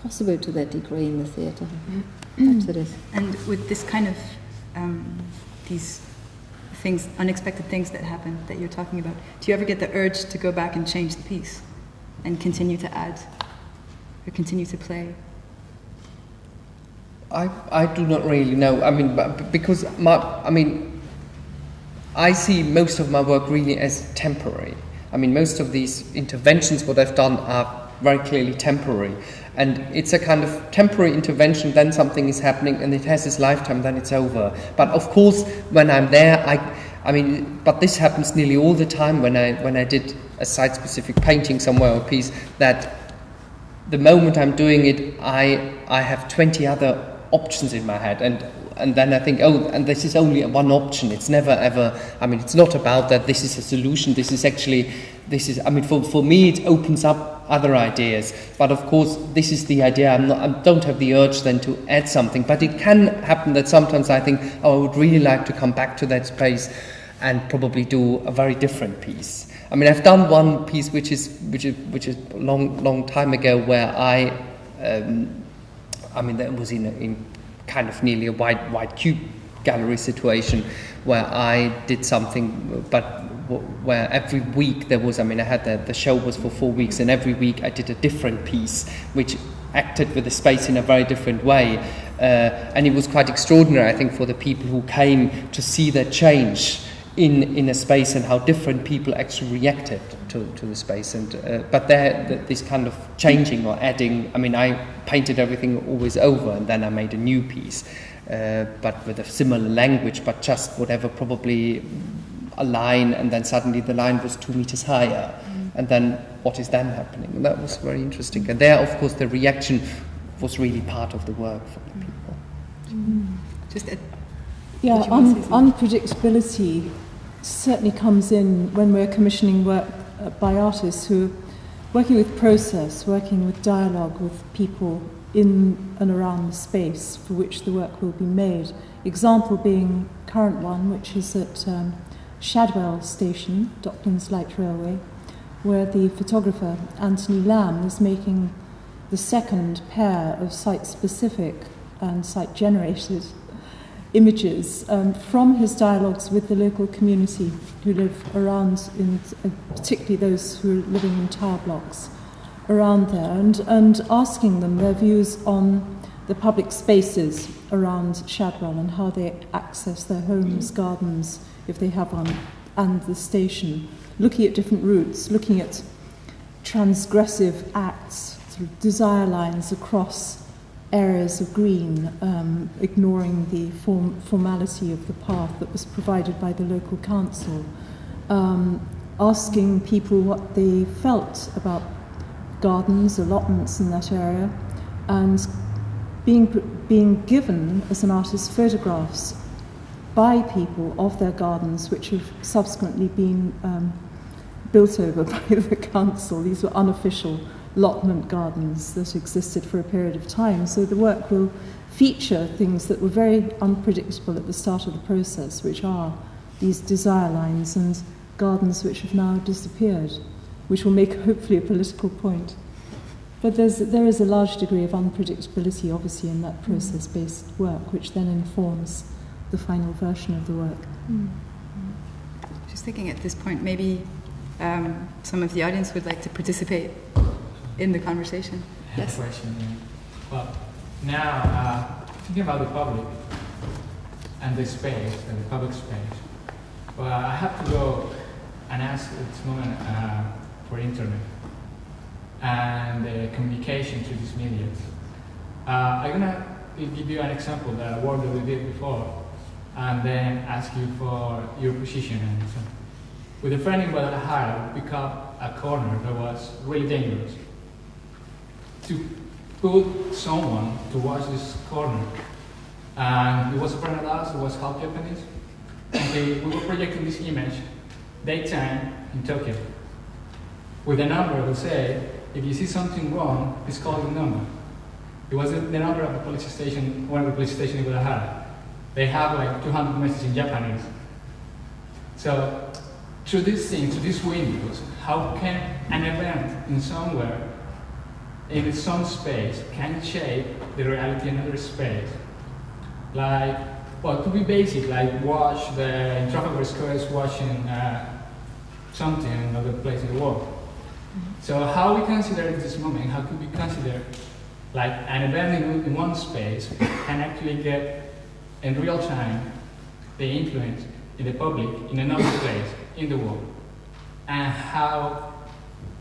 possible to that degree in the theatre. Perhaps it is. And with this kind of these things, unexpected things that happen that you're talking about, do you ever get the urge to go back and change the piece and continue to add or continue to play? I do not really know. I mean, because I see most of my work really as temporary. I mean, most of these interventions, what I've done, are very clearly temporary. And it's a kind of temporary intervention, then something is happening, and it has its lifetime, then it's over. But of course, when I'm there, but this happens nearly all the time when I did a site-specific painting somewhere or piece, that the moment I'm doing it, I have 20 other options in my head, and then I think, and this is only one option. It's never ever. I mean, it's not about that. This is a solution. I mean, for me, it opens up other ideas. But of course, this is the idea. I don't have the urge then to add something. But it can happen that sometimes I think, I would really like to come back to that space and probably do a very different piece. I mean, I've done one piece which is a long time ago, where that was in kind of nearly a wide cube gallery situation, where I did something, but where every week there was, I had the show was for 4 weeks, and every week I did a different piece, which acted with the space in a very different way. And it was quite extraordinary, I think, for the people who came to see that change in a space and how different people actually reacted to the space. And but this kind of changing or adding, I painted everything always over, and then I made a new piece, but with a similar language, but just whatever, probably a line, and then suddenly the line was 2 meters higher, and then what is then happening? And that was very interesting. And there, of course, the reaction was really part of the work for the people. Just unpredictability certainly comes in when we're commissioning work by artists who are working with process, working with dialogue with people in and around the space for which the work will be made. Example being current one, which is at Shadwell Station, Docklands Light Railway, where the photographer Anthony Lamb is making the second pair of site-specific and site-generated images from his dialogues with the local community who live around, particularly those who are living in tower blocks around there, and asking them their views on the public spaces around Shadwell and how they access their homes, gardens, if they have one, and the station, looking at different routes, looking at transgressive acts, sort of desire lines across areas of green, ignoring the formality of the path that was provided by the local council, asking people what they felt about gardens, allotments in that area, and being given, as an artist, photographs by people of their gardens, which have subsequently been built over by the council. These were unofficial allotment gardens that existed for a period of time. So the work will feature things that were very unpredictable at the start of the process, which are these desire lines and gardens which have now disappeared, which will make hopefully a political point. But there is a large degree of unpredictability, obviously, in that process-based work, which then informs the final version of the work. Just thinking at this point, maybe some of the audience would like to participate in the conversation. I have a question. Well, now thinking about the public and the space, and the public space. Well, I have to go and ask at this moment for internet and communication through these media. I'm gonna give you an example that work that we did before, and then ask you for your position. And so, with a friend in Guadalajara, we picked up a corner that was really dangerous. To put someone to watch this corner, and it was a friend of ours who was half Japanese, and we were projecting this image daytime in Tokyo with a number that say, if you see something wrong, please call the number. It was the number of the police station, one of the police stations in Guadalajara. They have like 200 messages in Japanese. So through these things, through these windows, how can an event in somewhere, in some space, can shape the reality in another space? Like, well, to be basic, like watch in Trafalgar Square is watching something in another place in the world. So how we consider this moment, how could we consider like an event in one space can actually get in real time the influence in the public in another place in the world? And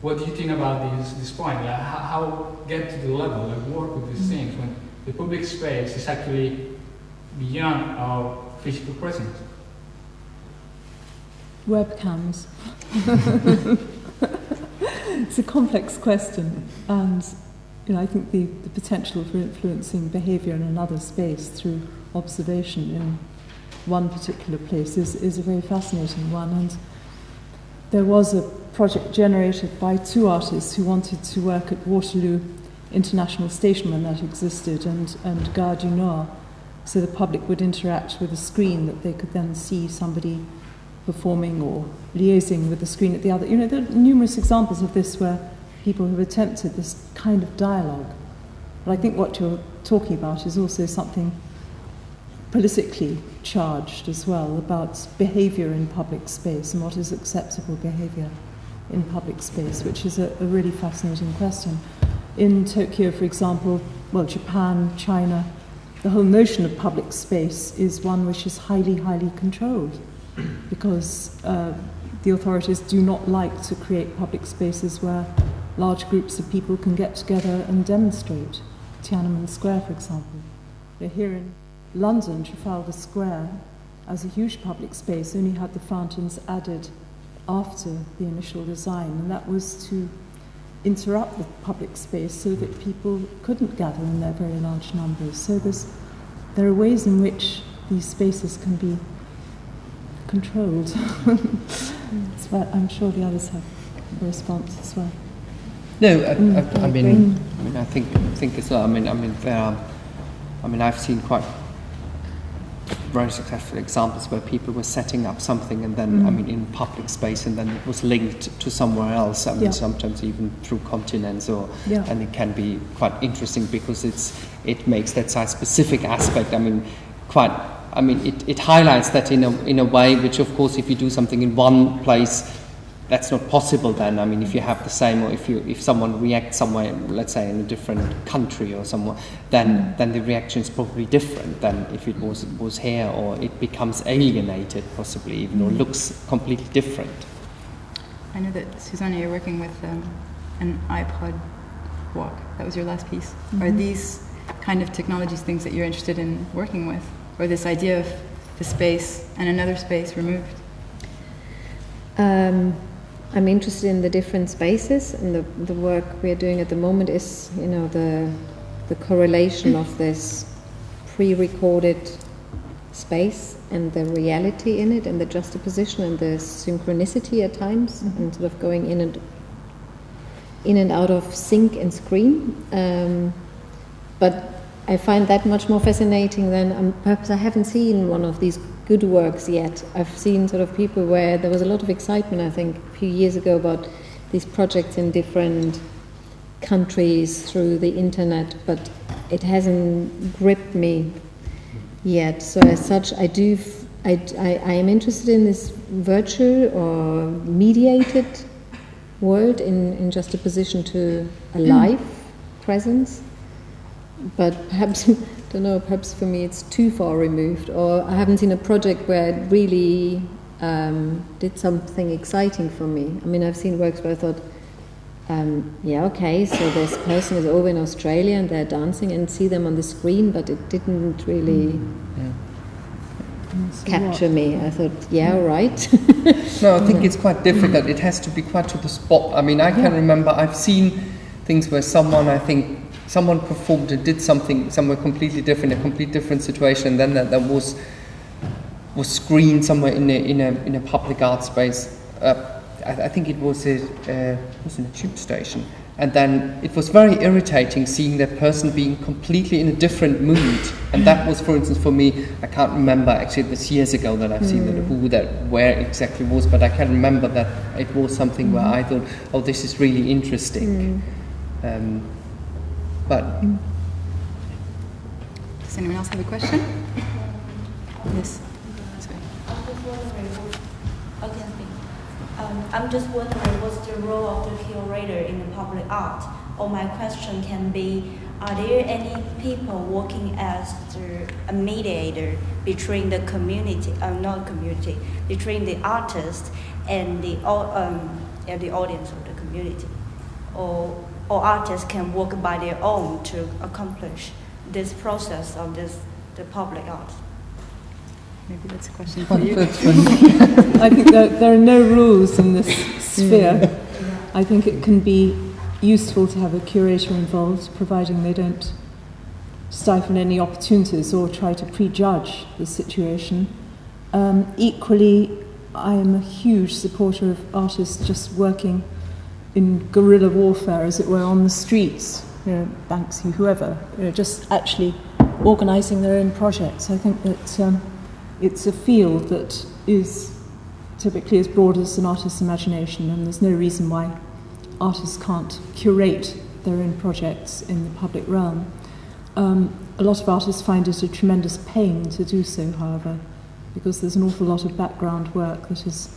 what do you think about this point? Like how get to the level, like work with these things when the public space is actually beyond our physical presence? Webcams. It's a complex question, and I think the potential for influencing behaviour in another space through observation in one particular place is a very fascinating one. And there was a project generated by two artists who wanted to work at Waterloo International Station when that existed, and Gare du Nord, so the public would interact with a screen that they could then see somebody performing or liaising with the screen at the other. There are numerous examples of this where people have attempted this kind of dialogue. But I think what you're talking about is also something politically charged as well, about behaviour in public space and what is acceptable behaviour in public space, which is a really fascinating question. In Tokyo, for example, Japan, China, the whole notion of public space is one which is highly, highly controlled, because the authorities do not like to create public spaces where large groups of people can get together and demonstrate. Tiananmen Square, for example. Here in London, Trafalgar Square, as a huge public space, only had the fountains added after the initial design, and that was to interrupt the public space so that people couldn't gather in their very large numbers. So there are ways in which these spaces can be controlled. So I'm sure the others have a response as well. No, I think as well. I've seen quite very successful examples where people were setting up something and then, in public space, and then it was linked to somewhere else. Sometimes even through continents, and it can be quite interesting because it makes that site-specific aspect. It highlights that in a way which, of course, if you do something in one place, that's not possible then. If you have the same, or if someone reacts somewhere, let's say in a different country or somewhere, then the reaction is probably different than if it was here, or it becomes alienated possibly even, or looks completely different. I know that, Susanna, you're working with an iPod walk. That was your last piece. Mm-hmm. Are these kind of technologies things that you're interested in working with? Or this idea of the space and another space removed? I'm interested in the different spaces, and the work we are doing at the moment is, the correlation of this pre-recorded space and the reality in it, and the juxtaposition and the synchronicity at times, and sort of going in and out of sync and screen. But I find that much more fascinating than perhaps I haven't seen one of these good works yet. I've seen sort of people where there was a lot of excitement, I think, a few years ago about these projects in different countries through the internet, but it hasn't gripped me yet. So as such, I am interested in this virtual or mediated world in juxtaposition to a live presence. But perhaps, perhaps for me it's too far removed, or I haven't seen a project where it really did something exciting for me. I've seen works where I thought, so this person is over in Australia and they're dancing, and see them on the screen, but it didn't really capture me. I thought, right. No, I think it's quite difficult. It has to be quite to the spot. I can remember I've seen things where someone performed and did something somewhere completely different, a complete different situation, and then that was screened somewhere in a public art space. I think it was in a tube station, And then it was very irritating seeing that person being completely in a different mood. And that was, for instance, for me, I can't remember, actually it was years ago that I've seen where exactly was, but I can remember that it was something where I thought, oh, this is really interesting. But does anyone else have a question? Yes. I'm just wondering what's the role of the curator in the public art? Or my question can be, are there any people working as a mediator between the community, between the artist and the audience of the community? Or artists can work by their own to accomplish this process of the public art? Maybe that's a question for you. I think there are no rules in this sphere. I think it can be useful to have a curator involved, providing they don't stifle any opportunities or try to prejudge the situation. Equally, I am a huge supporter of artists just working in guerrilla warfare, as it were, on the streets, Banksy, whoever, just actually organising their own projects. I think that it's a field that is typically as broad as an artist's imagination, and there's no reason why artists can't curate their own projects in the public realm. A lot of artists find it a tremendous pain to do so, however, because there's an awful lot of background work that is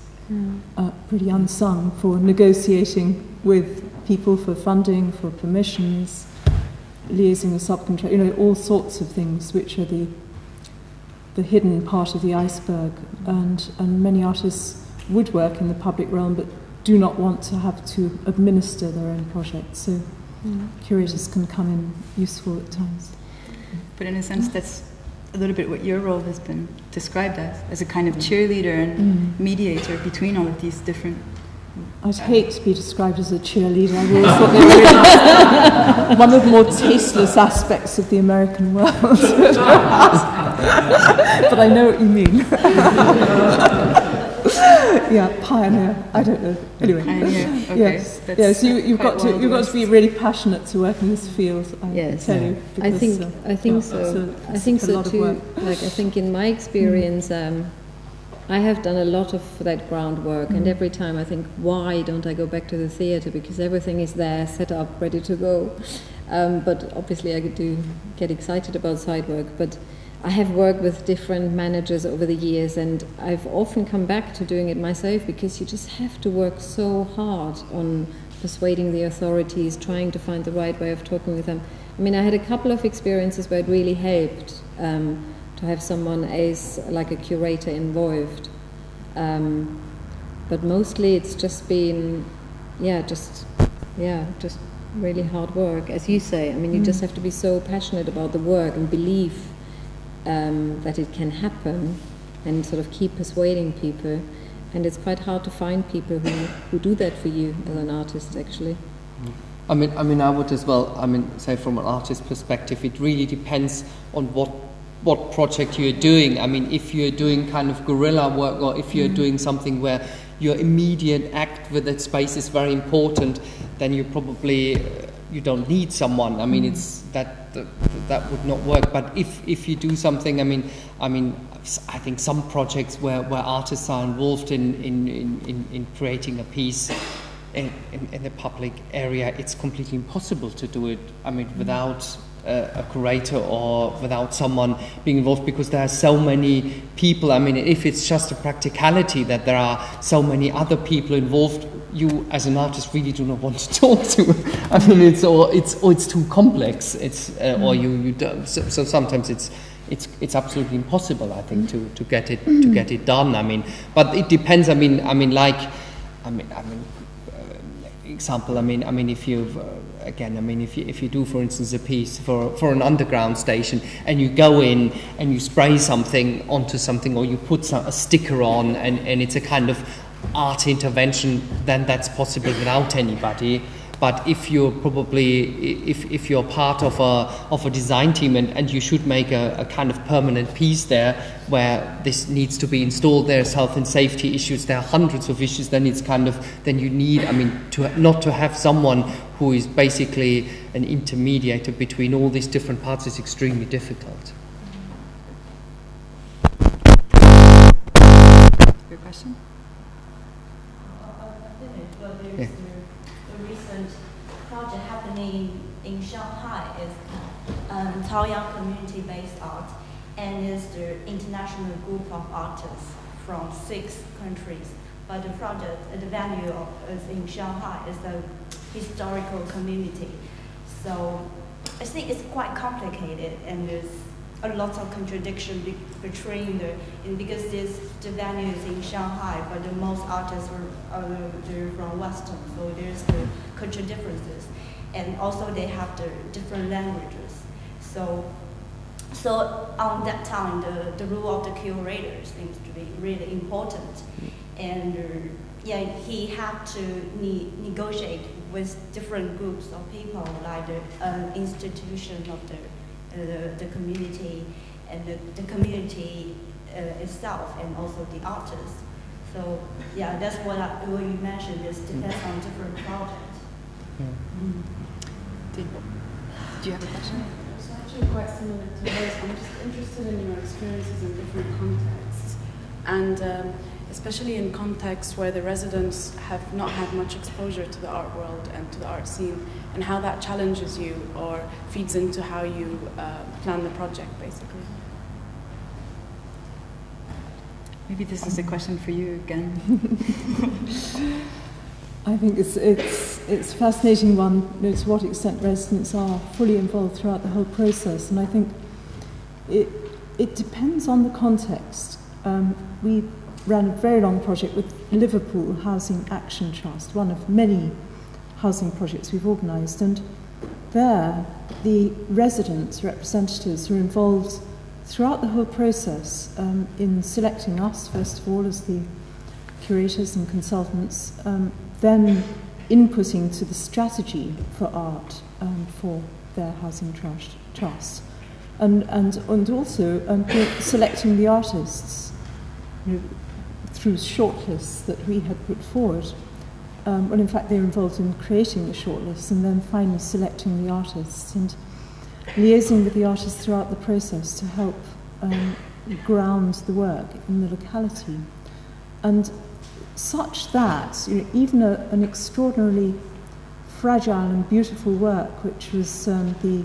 pretty unsung for negotiating with people for funding, for permissions, liaising with subcontract, all sorts of things which are the hidden part of the iceberg, and many artists would work in the public realm but do not want to have to administer their own projects, so curators can come in useful at times. But in a sense, that's a little bit what your role has been described as a kind of cheerleader and mediator between all of these different... I'd hate to be described as a cheerleader. I've always thought they were really one of the more tasteless aspects of the American world. But I know what you mean. Yeah, pioneer. I don't know. Anyway, pioneer. Okay. Yes, yes. You've got to be really passionate to work in this field. I tell you. I think so. I think so too. Work. Like I think in my experience, I have done a lot of that groundwork, and every time I think, why don't I go back to the theatre? Because everything is there, set up, ready to go. But obviously I do get excited about side work. But I have worked with different managers over the years, and I've often come back to doing it myself, because you just have to work so hard on persuading the authorities, trying to find the right way of talking with them. I mean, I had a couple of experiences where it really helped to have someone as like a curator involved, but mostly it's just been just really hard work, as you say. I mean, you just have to be so passionate about the work and believe that it can happen, and sort of keep persuading people, and it's quite hard to find people who do that for you as an artist, actually. I mean, I would as well, say from an artist's perspective, it really depends on what project you're doing. I mean, if you're doing kind of guerrilla work, or if you're doing something where your immediate act with that space is very important, then you probably you don't need someone. I mean, it's that would not work. But if you do something, I mean, I think some projects where artists are involved in creating a piece in the public area, it's completely impossible to do it. I mean, without a curator or without someone being involved, because there are so many people. I mean, if it's just a practicality that there are so many other people involved, you as an artist really do not want to talk to. I mean, it's too complex. Or you don't. So sometimes it's absolutely impossible, I think, to get it done. I mean, but it depends. Example. I mean, if you've if you do, for instance, a piece for an underground station, and you go in and you spray something onto something, or you put a sticker on, and it's a kind of art intervention, then that's possible without anybody. But if you're if you're part of a design team and you should make a kind of permanent piece there where this needs to be installed, there's health and safety issues, there are hundreds of issues, then you need, I mean, not to have someone who is basically an intermediator between all these different parts is extremely difficult. Your question? There's the recent project happening in Shanghai is Taoyang community-based art, and is the international group of artists from 6 countries. But the project, the venue is in Shanghai, is a historical community. So I think it's quite complicated, and there's a lot of contradiction between because the venue is in Shanghai, but the most artists they're from Western, so there's the cultural differences, and also they have the different languages. So on that time, the role of the curator seems to be really important, and he had to negotiate with different groups of people, like the institution of the community, and the community itself, and also the artists. So that's what you mentioned. This depends on different projects. Did you have a question? It's actually quite similar to hers. I'm just interested in your experiences in different contexts, and especially in contexts where the residents have not had much exposure to the art world and to the art scene, and how that challenges you or feeds into how you plan the project, basically. Maybe this is a question for you again. I think it's a fascinating one, to what extent residents are fully involved throughout the whole process, and I think it depends on the context. We ran a very long project with Liverpool Housing Action Trust, one of many housing projects we've organised, and there the residents' representatives were involved throughout the whole process in selecting us, first of all, as the curators and consultants, then inputting to the strategy for art for their housing trust, and also selecting the artists through shortlists that we had put forward. Well, in fact, they were involved in creating the shortlists and then finally selecting the artists and liaising with the artists throughout the process to help ground the work in the locality. And such that, even an extraordinarily fragile and beautiful work, which was the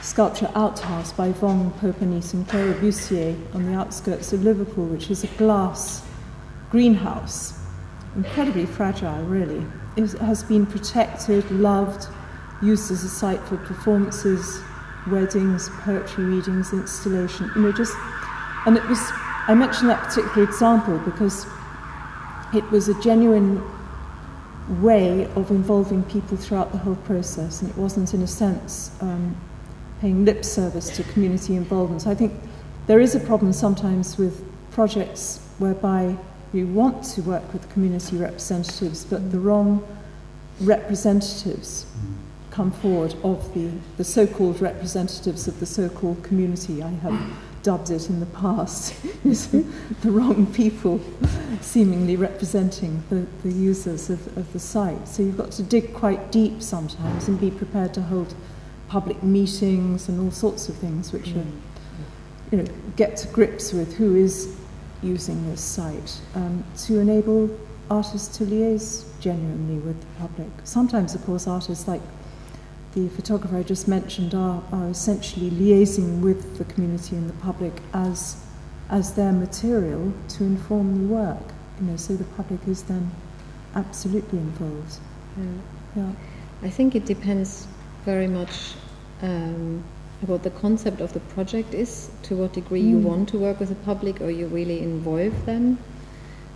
sculpture Outhouse by Von Popanese and Claire Bussier on the outskirts of Liverpool, which is a glass greenhouse, incredibly fragile, really. It has been protected, loved, used as a site for performances, weddings, poetry readings, installation, and it was, I mention that particular example because it was a genuine way of involving people throughout the whole process, and it wasn't, in a sense, paying lip service to community involvement. I think there is a problem sometimes with projects whereby you want to work with community representatives, but the wrong representatives come forward of the so-called representatives of the so-called community. I have dubbed it in the past, the wrong people seemingly representing the users of the site. So you've got to dig quite deep sometimes and be prepared to hold public meetings and all sorts of things which are, get to grips with who is using this site to enable artists to liaise genuinely with the public. Sometimes, of course, artists like the photographer I just mentioned are essentially liaising with the community and the public as their material to inform the work, so the public is then absolutely involved. Yeah. I think it depends very much what the concept of the project is, to what degree you want to work with the public or you really involve them,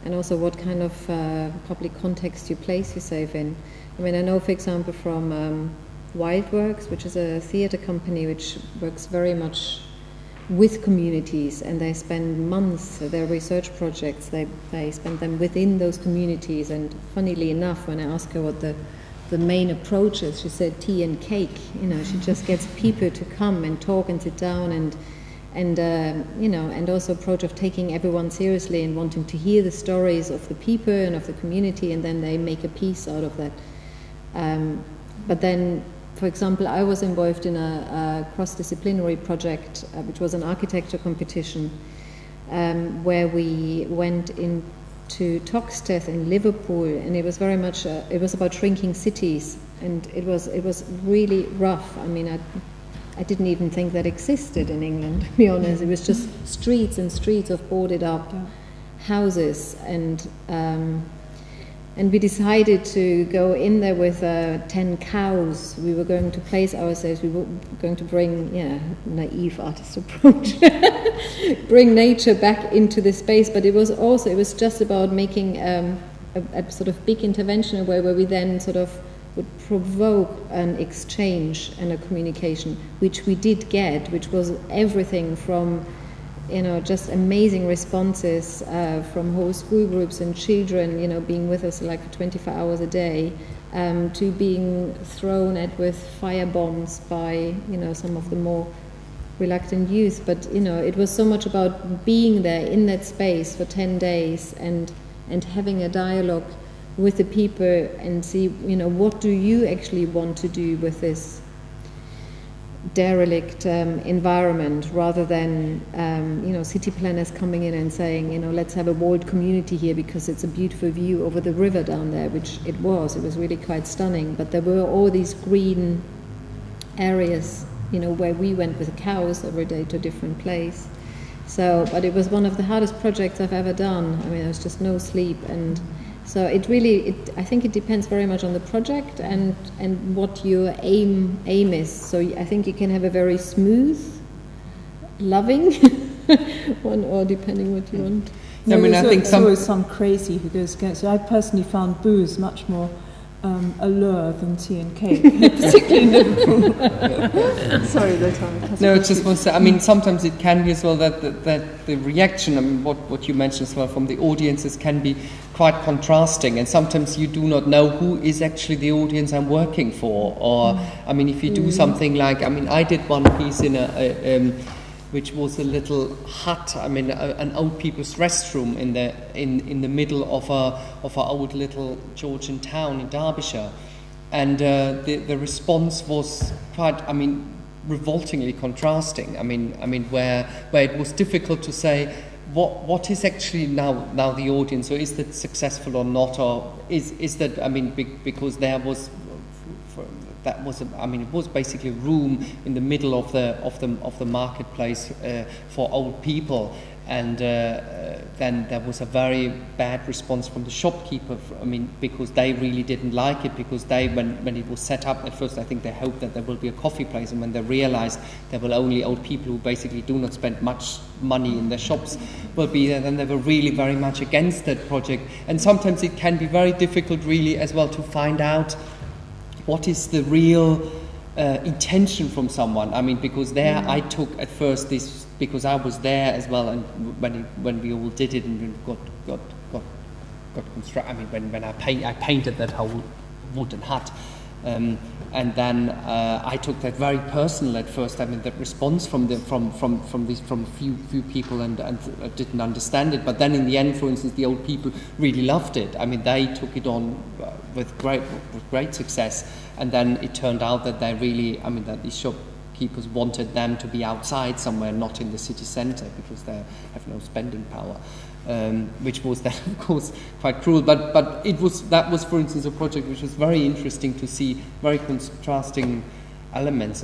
and also what kind of public context you place yourself in. I mean, I know, for example, from Wildworks, which is a theatre company which works very much with communities, and they spend months, their research projects, they spend them within those communities, and funnily enough, when I ask her what the the main approaches. She said tea and cake. You know, she just gets people to come and talk and sit down and you know, and also approach of taking everyone seriously and wanting to hear the stories of the people and of the community, and then they make a piece out of that. But then, for example, I was involved in a cross-disciplinary project, which was an architecture competition, where we went into Toxteth in Liverpool, and it was very much it was about shrinking cities, and it was really rough. I mean, I didn't even think that existed in England, to be honest. It was just streets and streets of boarded up houses, and we decided to go in there with 10 cows. We were going to place ourselves, we were going to bring, naive artist approach, bring nature back into the space, but it was just about making a sort of big intervention where we then sort of would provoke an exchange and a communication, which we did get, which was everything from, just amazing responses from whole school groups and children, being with us like 24 hours a day, to being thrown at with fire bombs by, some of the more reluctant youth. But, it was so much about being there in that space for 10 days and having a dialogue with the people and see, what do you actually want to do with this derelict environment, rather than, city planners coming in and saying, let's have a walled community here because it's a beautiful view over the river down there, which it was really quite stunning. But there were all these green areas, where we went with the cows every day to a different place. So, but it was one of the hardest projects I've ever done. I mean, there was just no sleep, and so I think it depends very much on the project and what your aim is. So I think you can have a very smooth, loving one, or depending what you want. No, I mean, I think some crazy who goes against it. I personally found booze much more allure than tea and cake, particularly in Liverpool. Sorry, no, it's just want to say, I mean, sometimes it can be as well that the reaction, I mean, what you mentioned as well from the audiences can be quite contrasting, and sometimes you do not know who is actually the audience I'm working for, or, I mean, if you do something like, I mean, I did one piece in which was a little hut, I mean, an old people's restroom in the middle of a old little Georgian town in Derbyshire, and the response was quite, I mean, revoltingly contrasting. I mean, where it was difficult to say what is actually now the audience, or is that successful or not, or is that, I mean, because there was. That was, it was basically a room in the middle of the marketplace for old people, and then there was a very bad response from the shopkeeper. I mean, because they really didn't like it, because they, when it was set up at first, I think they hoped that there will be a coffee place, and when they realized there were only old people who basically do not spend much money in their shops will be there, then they were really very much against that project. And sometimes it can be very difficult, really, as well, to find out what is the real intention from someone. I mean, because there I took at first this, because I was there as well, and when we all did it and got constructed. I mean, when I painted that whole wooden hut, and then I took that very personal at first. I mean, that response from a few people, and didn't understand it. But then in the end, for instance, the old people really loved it. I mean, they took it on with great success. And then it turned out that they really, I mean, that these shopkeepers wanted them to be outside somewhere, not in the city centre, because they have no spending power, which was then, of course, quite cruel. But that was, for instance, a project which was very interesting to see, very contrasting elements.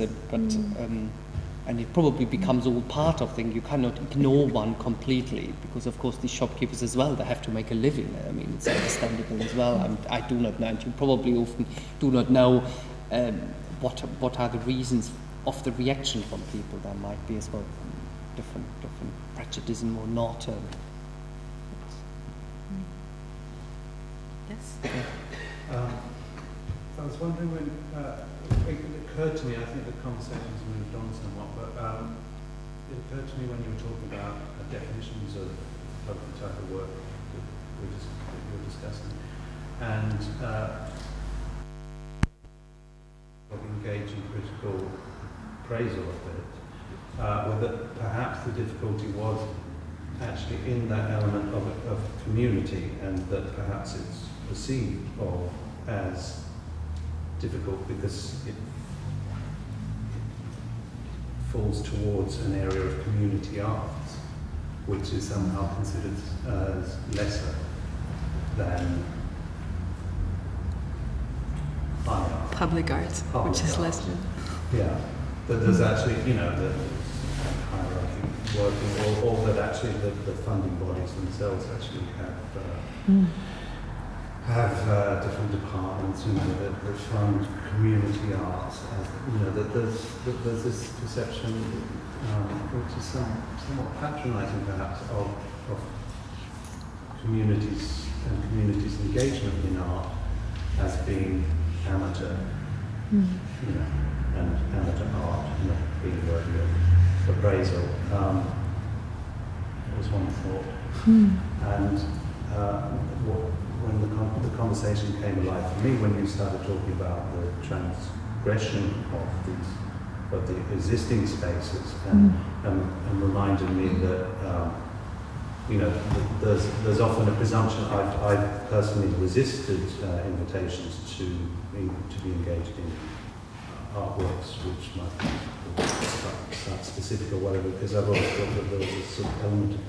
And it probably becomes all part of things. You cannot ignore one completely, because, of course, these shopkeepers as well, they have to make a living. I mean, it's understandable as well. I do not know, and you probably often do not know what are the reasons of the reaction from people. There might be as well different prejudice or not. Yes? I was wondering when it occurred to me, I think the conversation's moved on somewhat, but it occurred to me when you were talking about definitions of the type of work that we were discussing, and engaging critical appraisal of it, whether perhaps the difficulty was actually in that element of community, and that perhaps it's perceived of as difficult because it falls towards an area of community arts, which is somehow considered as lesser than fine art. Public art, which is less good. Yeah, that there's actually, the hierarchy working, or that actually the funding bodies themselves actually have different departments, that fund community arts. That there's this perception, which is somewhat patronising perhaps, of communities and communities' engagement in art as being amateur, and amateur art, not being worthy of appraisal. Was one thought. And when the conversation came alive for me, when you started talking about the transgression of the existing spaces, and reminded me that there's often a presumption. I've personally resisted invitations to be engaged in artworks which might be quite specific or whatever, because I've always thought that there was a sort of element of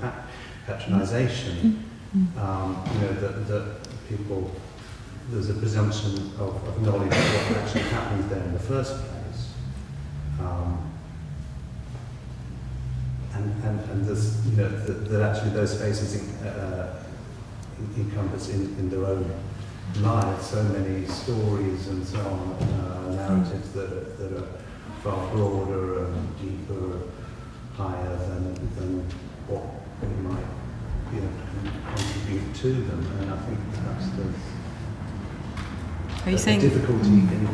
patronisation. That people, there's a presumption of knowledge of what actually happens there in the first place. And there's, that actually those spaces encompass in their own lives so many stories and so on, narratives that are far broader and deeper, higher than what we might contribute to them. And I think perhaps there's a difficulty in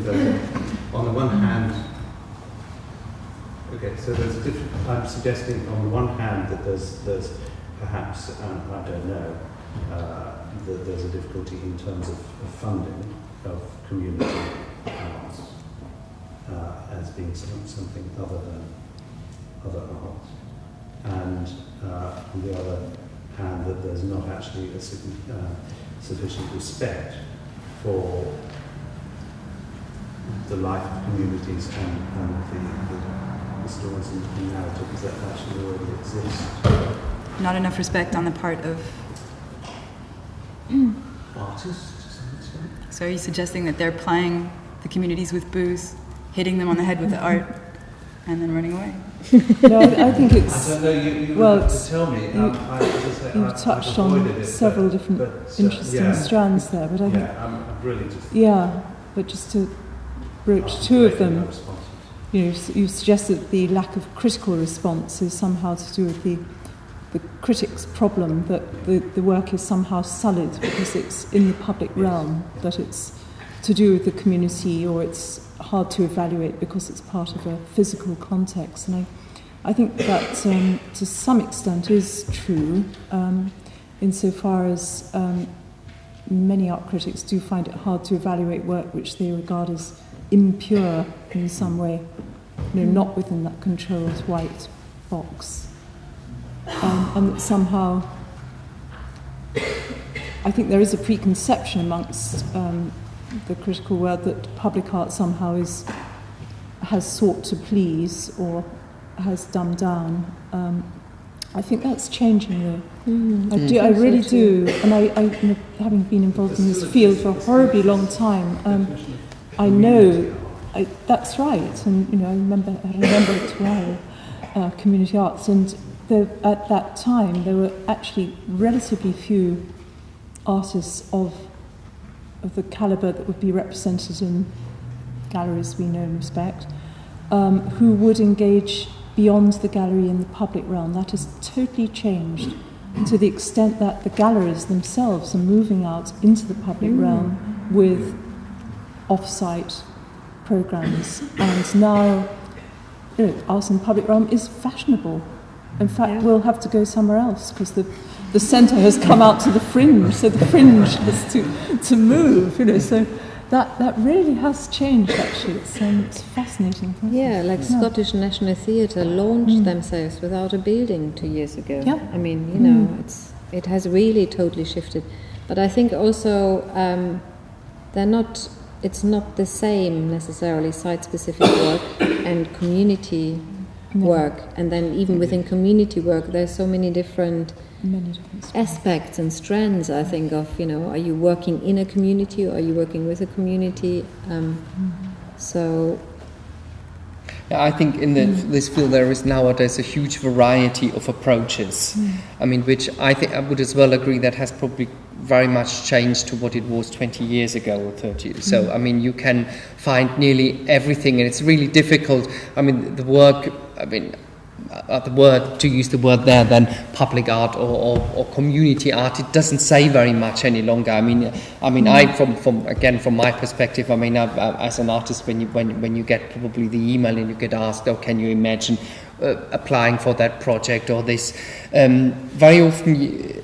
those. On the one hand, so I'm suggesting on the one hand that there's perhaps, I don't know, that there's a difficulty in terms of funding of community arts as being something other than other arts, and on the other hand that there's not actually a sufficient respect for the life of communities and the stories and narratives that actually already exist. Not enough respect on the part of artists, to some extent. So are you suggesting that they're plying the communities with booze, hitting them on the head with the art, and then running away? No, I think it's... I don't know, you well, have to tell me. You've touched on several different interesting strands there, but I think... I'm really just... Yeah, but just to broach two of them, you suggest that the lack of critical response is somehow to do with the critic's problem, that the work is somehow sullied because it's in the public realm, that it's to do with the community, or it's hard to evaluate because it's part of a physical context. And I think that to some extent is true, insofar as many art critics do find it hard to evaluate work which they regard as impure in some way, not within that controlled white box. And that somehow, I think there is a preconception amongst the critical world that public art somehow has sought to please or has dumbed down. I think that's changing though. I really do. And I having been involved in this field for a horribly long time, I know that's right. And I remember it well, community arts, and at that time there were actually relatively few artists of the calibre that would be represented in galleries we know and respect, who would engage beyond the gallery in the public realm. That has totally changed to the extent that the galleries themselves are moving out into the public realm with off-site programmes. And now, art in the public realm is fashionable. In fact, we'll have to go somewhere else because the centre has come out to the fringe, so the fringe has to move. So that really has changed, actually. It's a fascinating process. Yeah, like Scottish National Theatre launched themselves without a building 2 years ago. Yeah. I mean, you know, it has really totally shifted. But I think also it's not the same necessarily site-specific work and community work. And then even within community work, there's so many different aspects and strands, I think, of, you know, are you working in a community or are you working with a community? So... Yeah, I think in this field there is nowadays a huge variety of approaches. I mean, which I think I would as well agree that has probably very much changed to what it was 20 years ago or 30 years. So, I mean, you can find nearly everything, and it's really difficult. I mean, to use the word there, then public art or community art, it doesn't say very much any longer. I mean, from my perspective, I mean, as an artist, when you get probably the email and you get asked, oh, can you imagine applying for that project or this? Very often,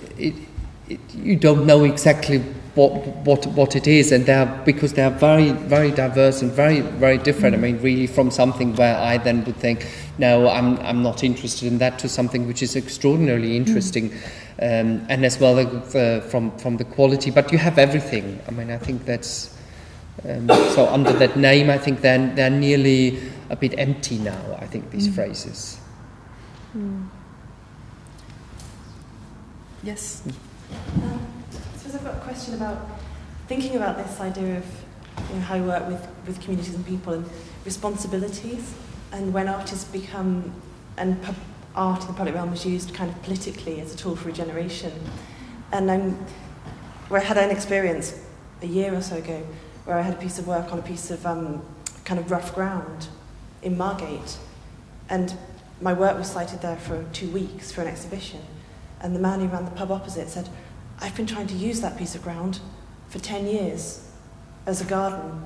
you don't know exactly what it is, and because they are very, very diverse and very, very different. I mean, really, from something where I then would think, no, I'm not interested in that, to something which is extraordinarily interesting, and as well from the quality. But you have everything. I mean, I think that's so under that name. I think they're nearly a bit empty now. I think these phrases. Yes. So I've got a question about thinking about this idea of, you know, how you work with communities and people and responsibilities, and when artists become, and art in the public realm is used kind of politically as a tool for regeneration. And where I had an experience a year or so ago where I had a piece of work on a piece of kind of rough ground in Margate, and my work was cited there for 2 weeks for an exhibition, and the man who ran the pub opposite said, I've been trying to use that piece of ground for 10 years as a garden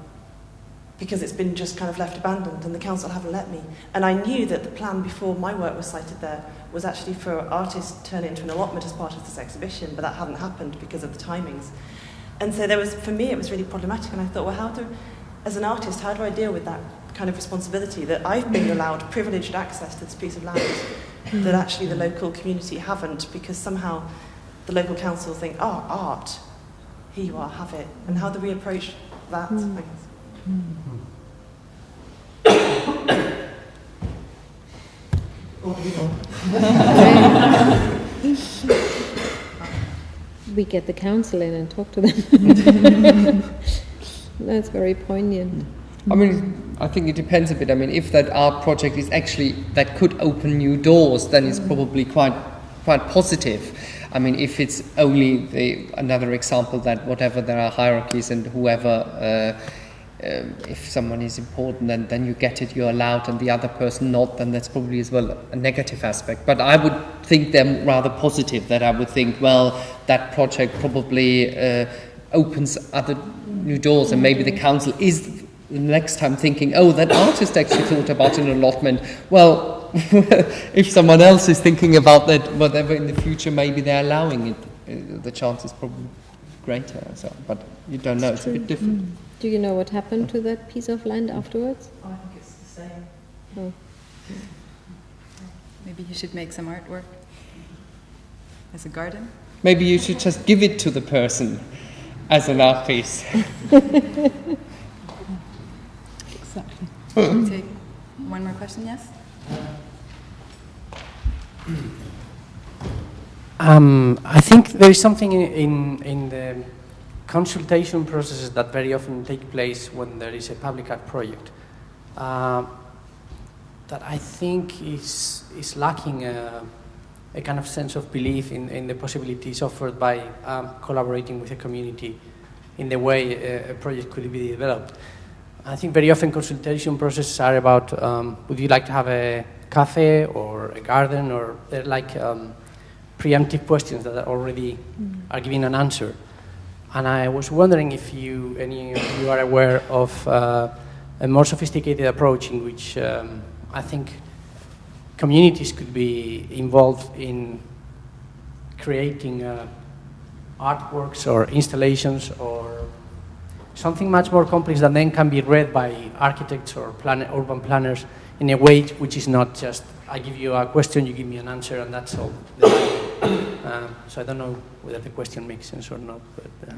because it's been just kind of left abandoned and the council haven't let me. And I knew that the plan before my work was cited there was actually for artists to turn it into an allotment as part of this exhibition, but that hadn't happened because of the timings. And so for me, it was really problematic, and I thought, well, as an artist, how do I deal with that kind of responsibility that I've been allowed privileged access to this piece of land that actually the local community haven't, because somehow the local council think, oh, art, here you are, have it. And how do we approach that? We get the council in and talk to them. That's very poignant. I mean, I think it depends a bit. I mean, if that art project is actually, that could open new doors, then it's probably quite positive. I mean, if it's only another example that whatever there are hierarchies and whoever, if someone is important, then you get it, you're allowed, and the other person not, then that's probably as well a negative aspect. But I would think them rather positive, that I would think, well, that project probably opens other new doors, and maybe the council is the next time thinking, oh, that artist actually thought about an allotment. Well, if someone else is thinking about that, whatever in the future, maybe they're allowing it. The chance is probably greater. So, but you don't know. It's a bit different. Do you know what happened to that piece of land afterwards? Oh, I think it's the same. Oh. Maybe you should make some artwork as a garden. Maybe you should just give it to the person as an art piece. Exactly. Take one more question, yes? I think there is something in the consultation processes that very often take place when there is a public art project that I think is lacking a kind of sense of belief in the possibilities offered by collaborating with a community in the way a project could be developed. I think very often consultation processes are about would you like to have a cafe or a garden, or they're like preemptive questions that already are giving an answer. And I was wondering if any of you are aware of a more sophisticated approach in which I think communities could be involved in creating artworks or installations or something much more complex that then can be read by architects or urban planners in a way which is not just, I give you a question, you give me an answer, and that's all. So I don't know whether the question makes sense or not, but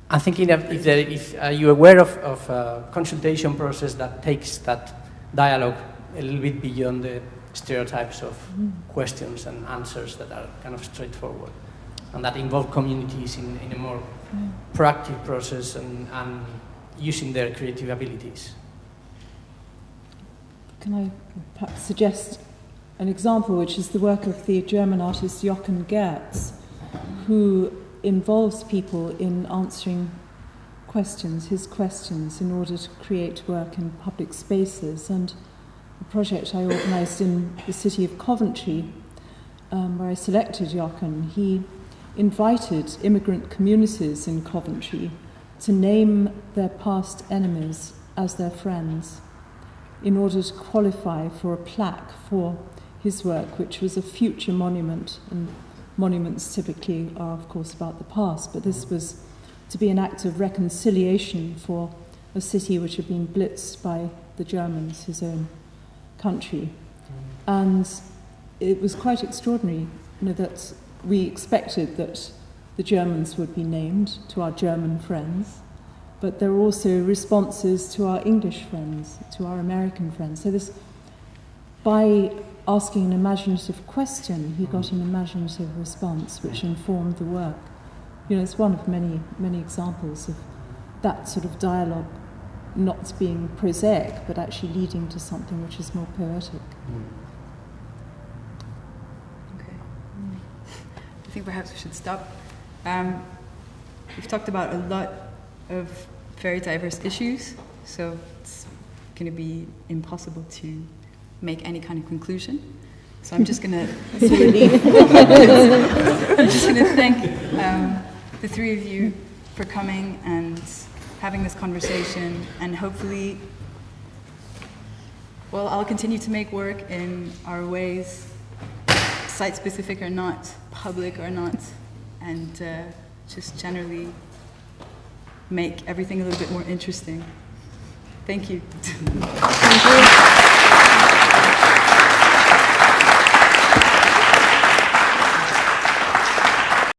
I'm thinking of if are you aware of a consultation process that takes that dialogue a little bit beyond the stereotypes of questions and answers that are kind of straightforward, and that involve communities in a more proactive process and using their creative abilities. Can I perhaps suggest an example, which is the work of the German artist Jochen Gertz, who involves people in answering his questions, in order to create work in public spaces. And a project I organised in the city of Coventry, where I selected Jochen, he invited immigrant communities in Coventry to name their past enemies as their friends, in order to qualify for a plaque for his work, which was a future monument. And monuments typically are, of course, about the past, but this was to be an act of reconciliation for a city which had been blitzed by the Germans, his own country. And it was quite extraordinary, that we expected that the Germans would be named, to our German friends, but there were also responses to our English friends, to our American friends. So this, by asking an imaginative question, he got an imaginative response which informed the work. It's one of many, many examples of that sort of dialogue not being prosaic, but actually leading to something which is more poetic. Okay. I think perhaps we should stop. We've talked about a lot of very diverse issues, so it's going to be impossible to make any kind of conclusion. So I'm just going to thank the three of you for coming and having this conversation, and hopefully, well, I'll continue to make work in our ways, site-specific or not, public or not, and just generally make everything a little bit more interesting. Thank you. Thank you.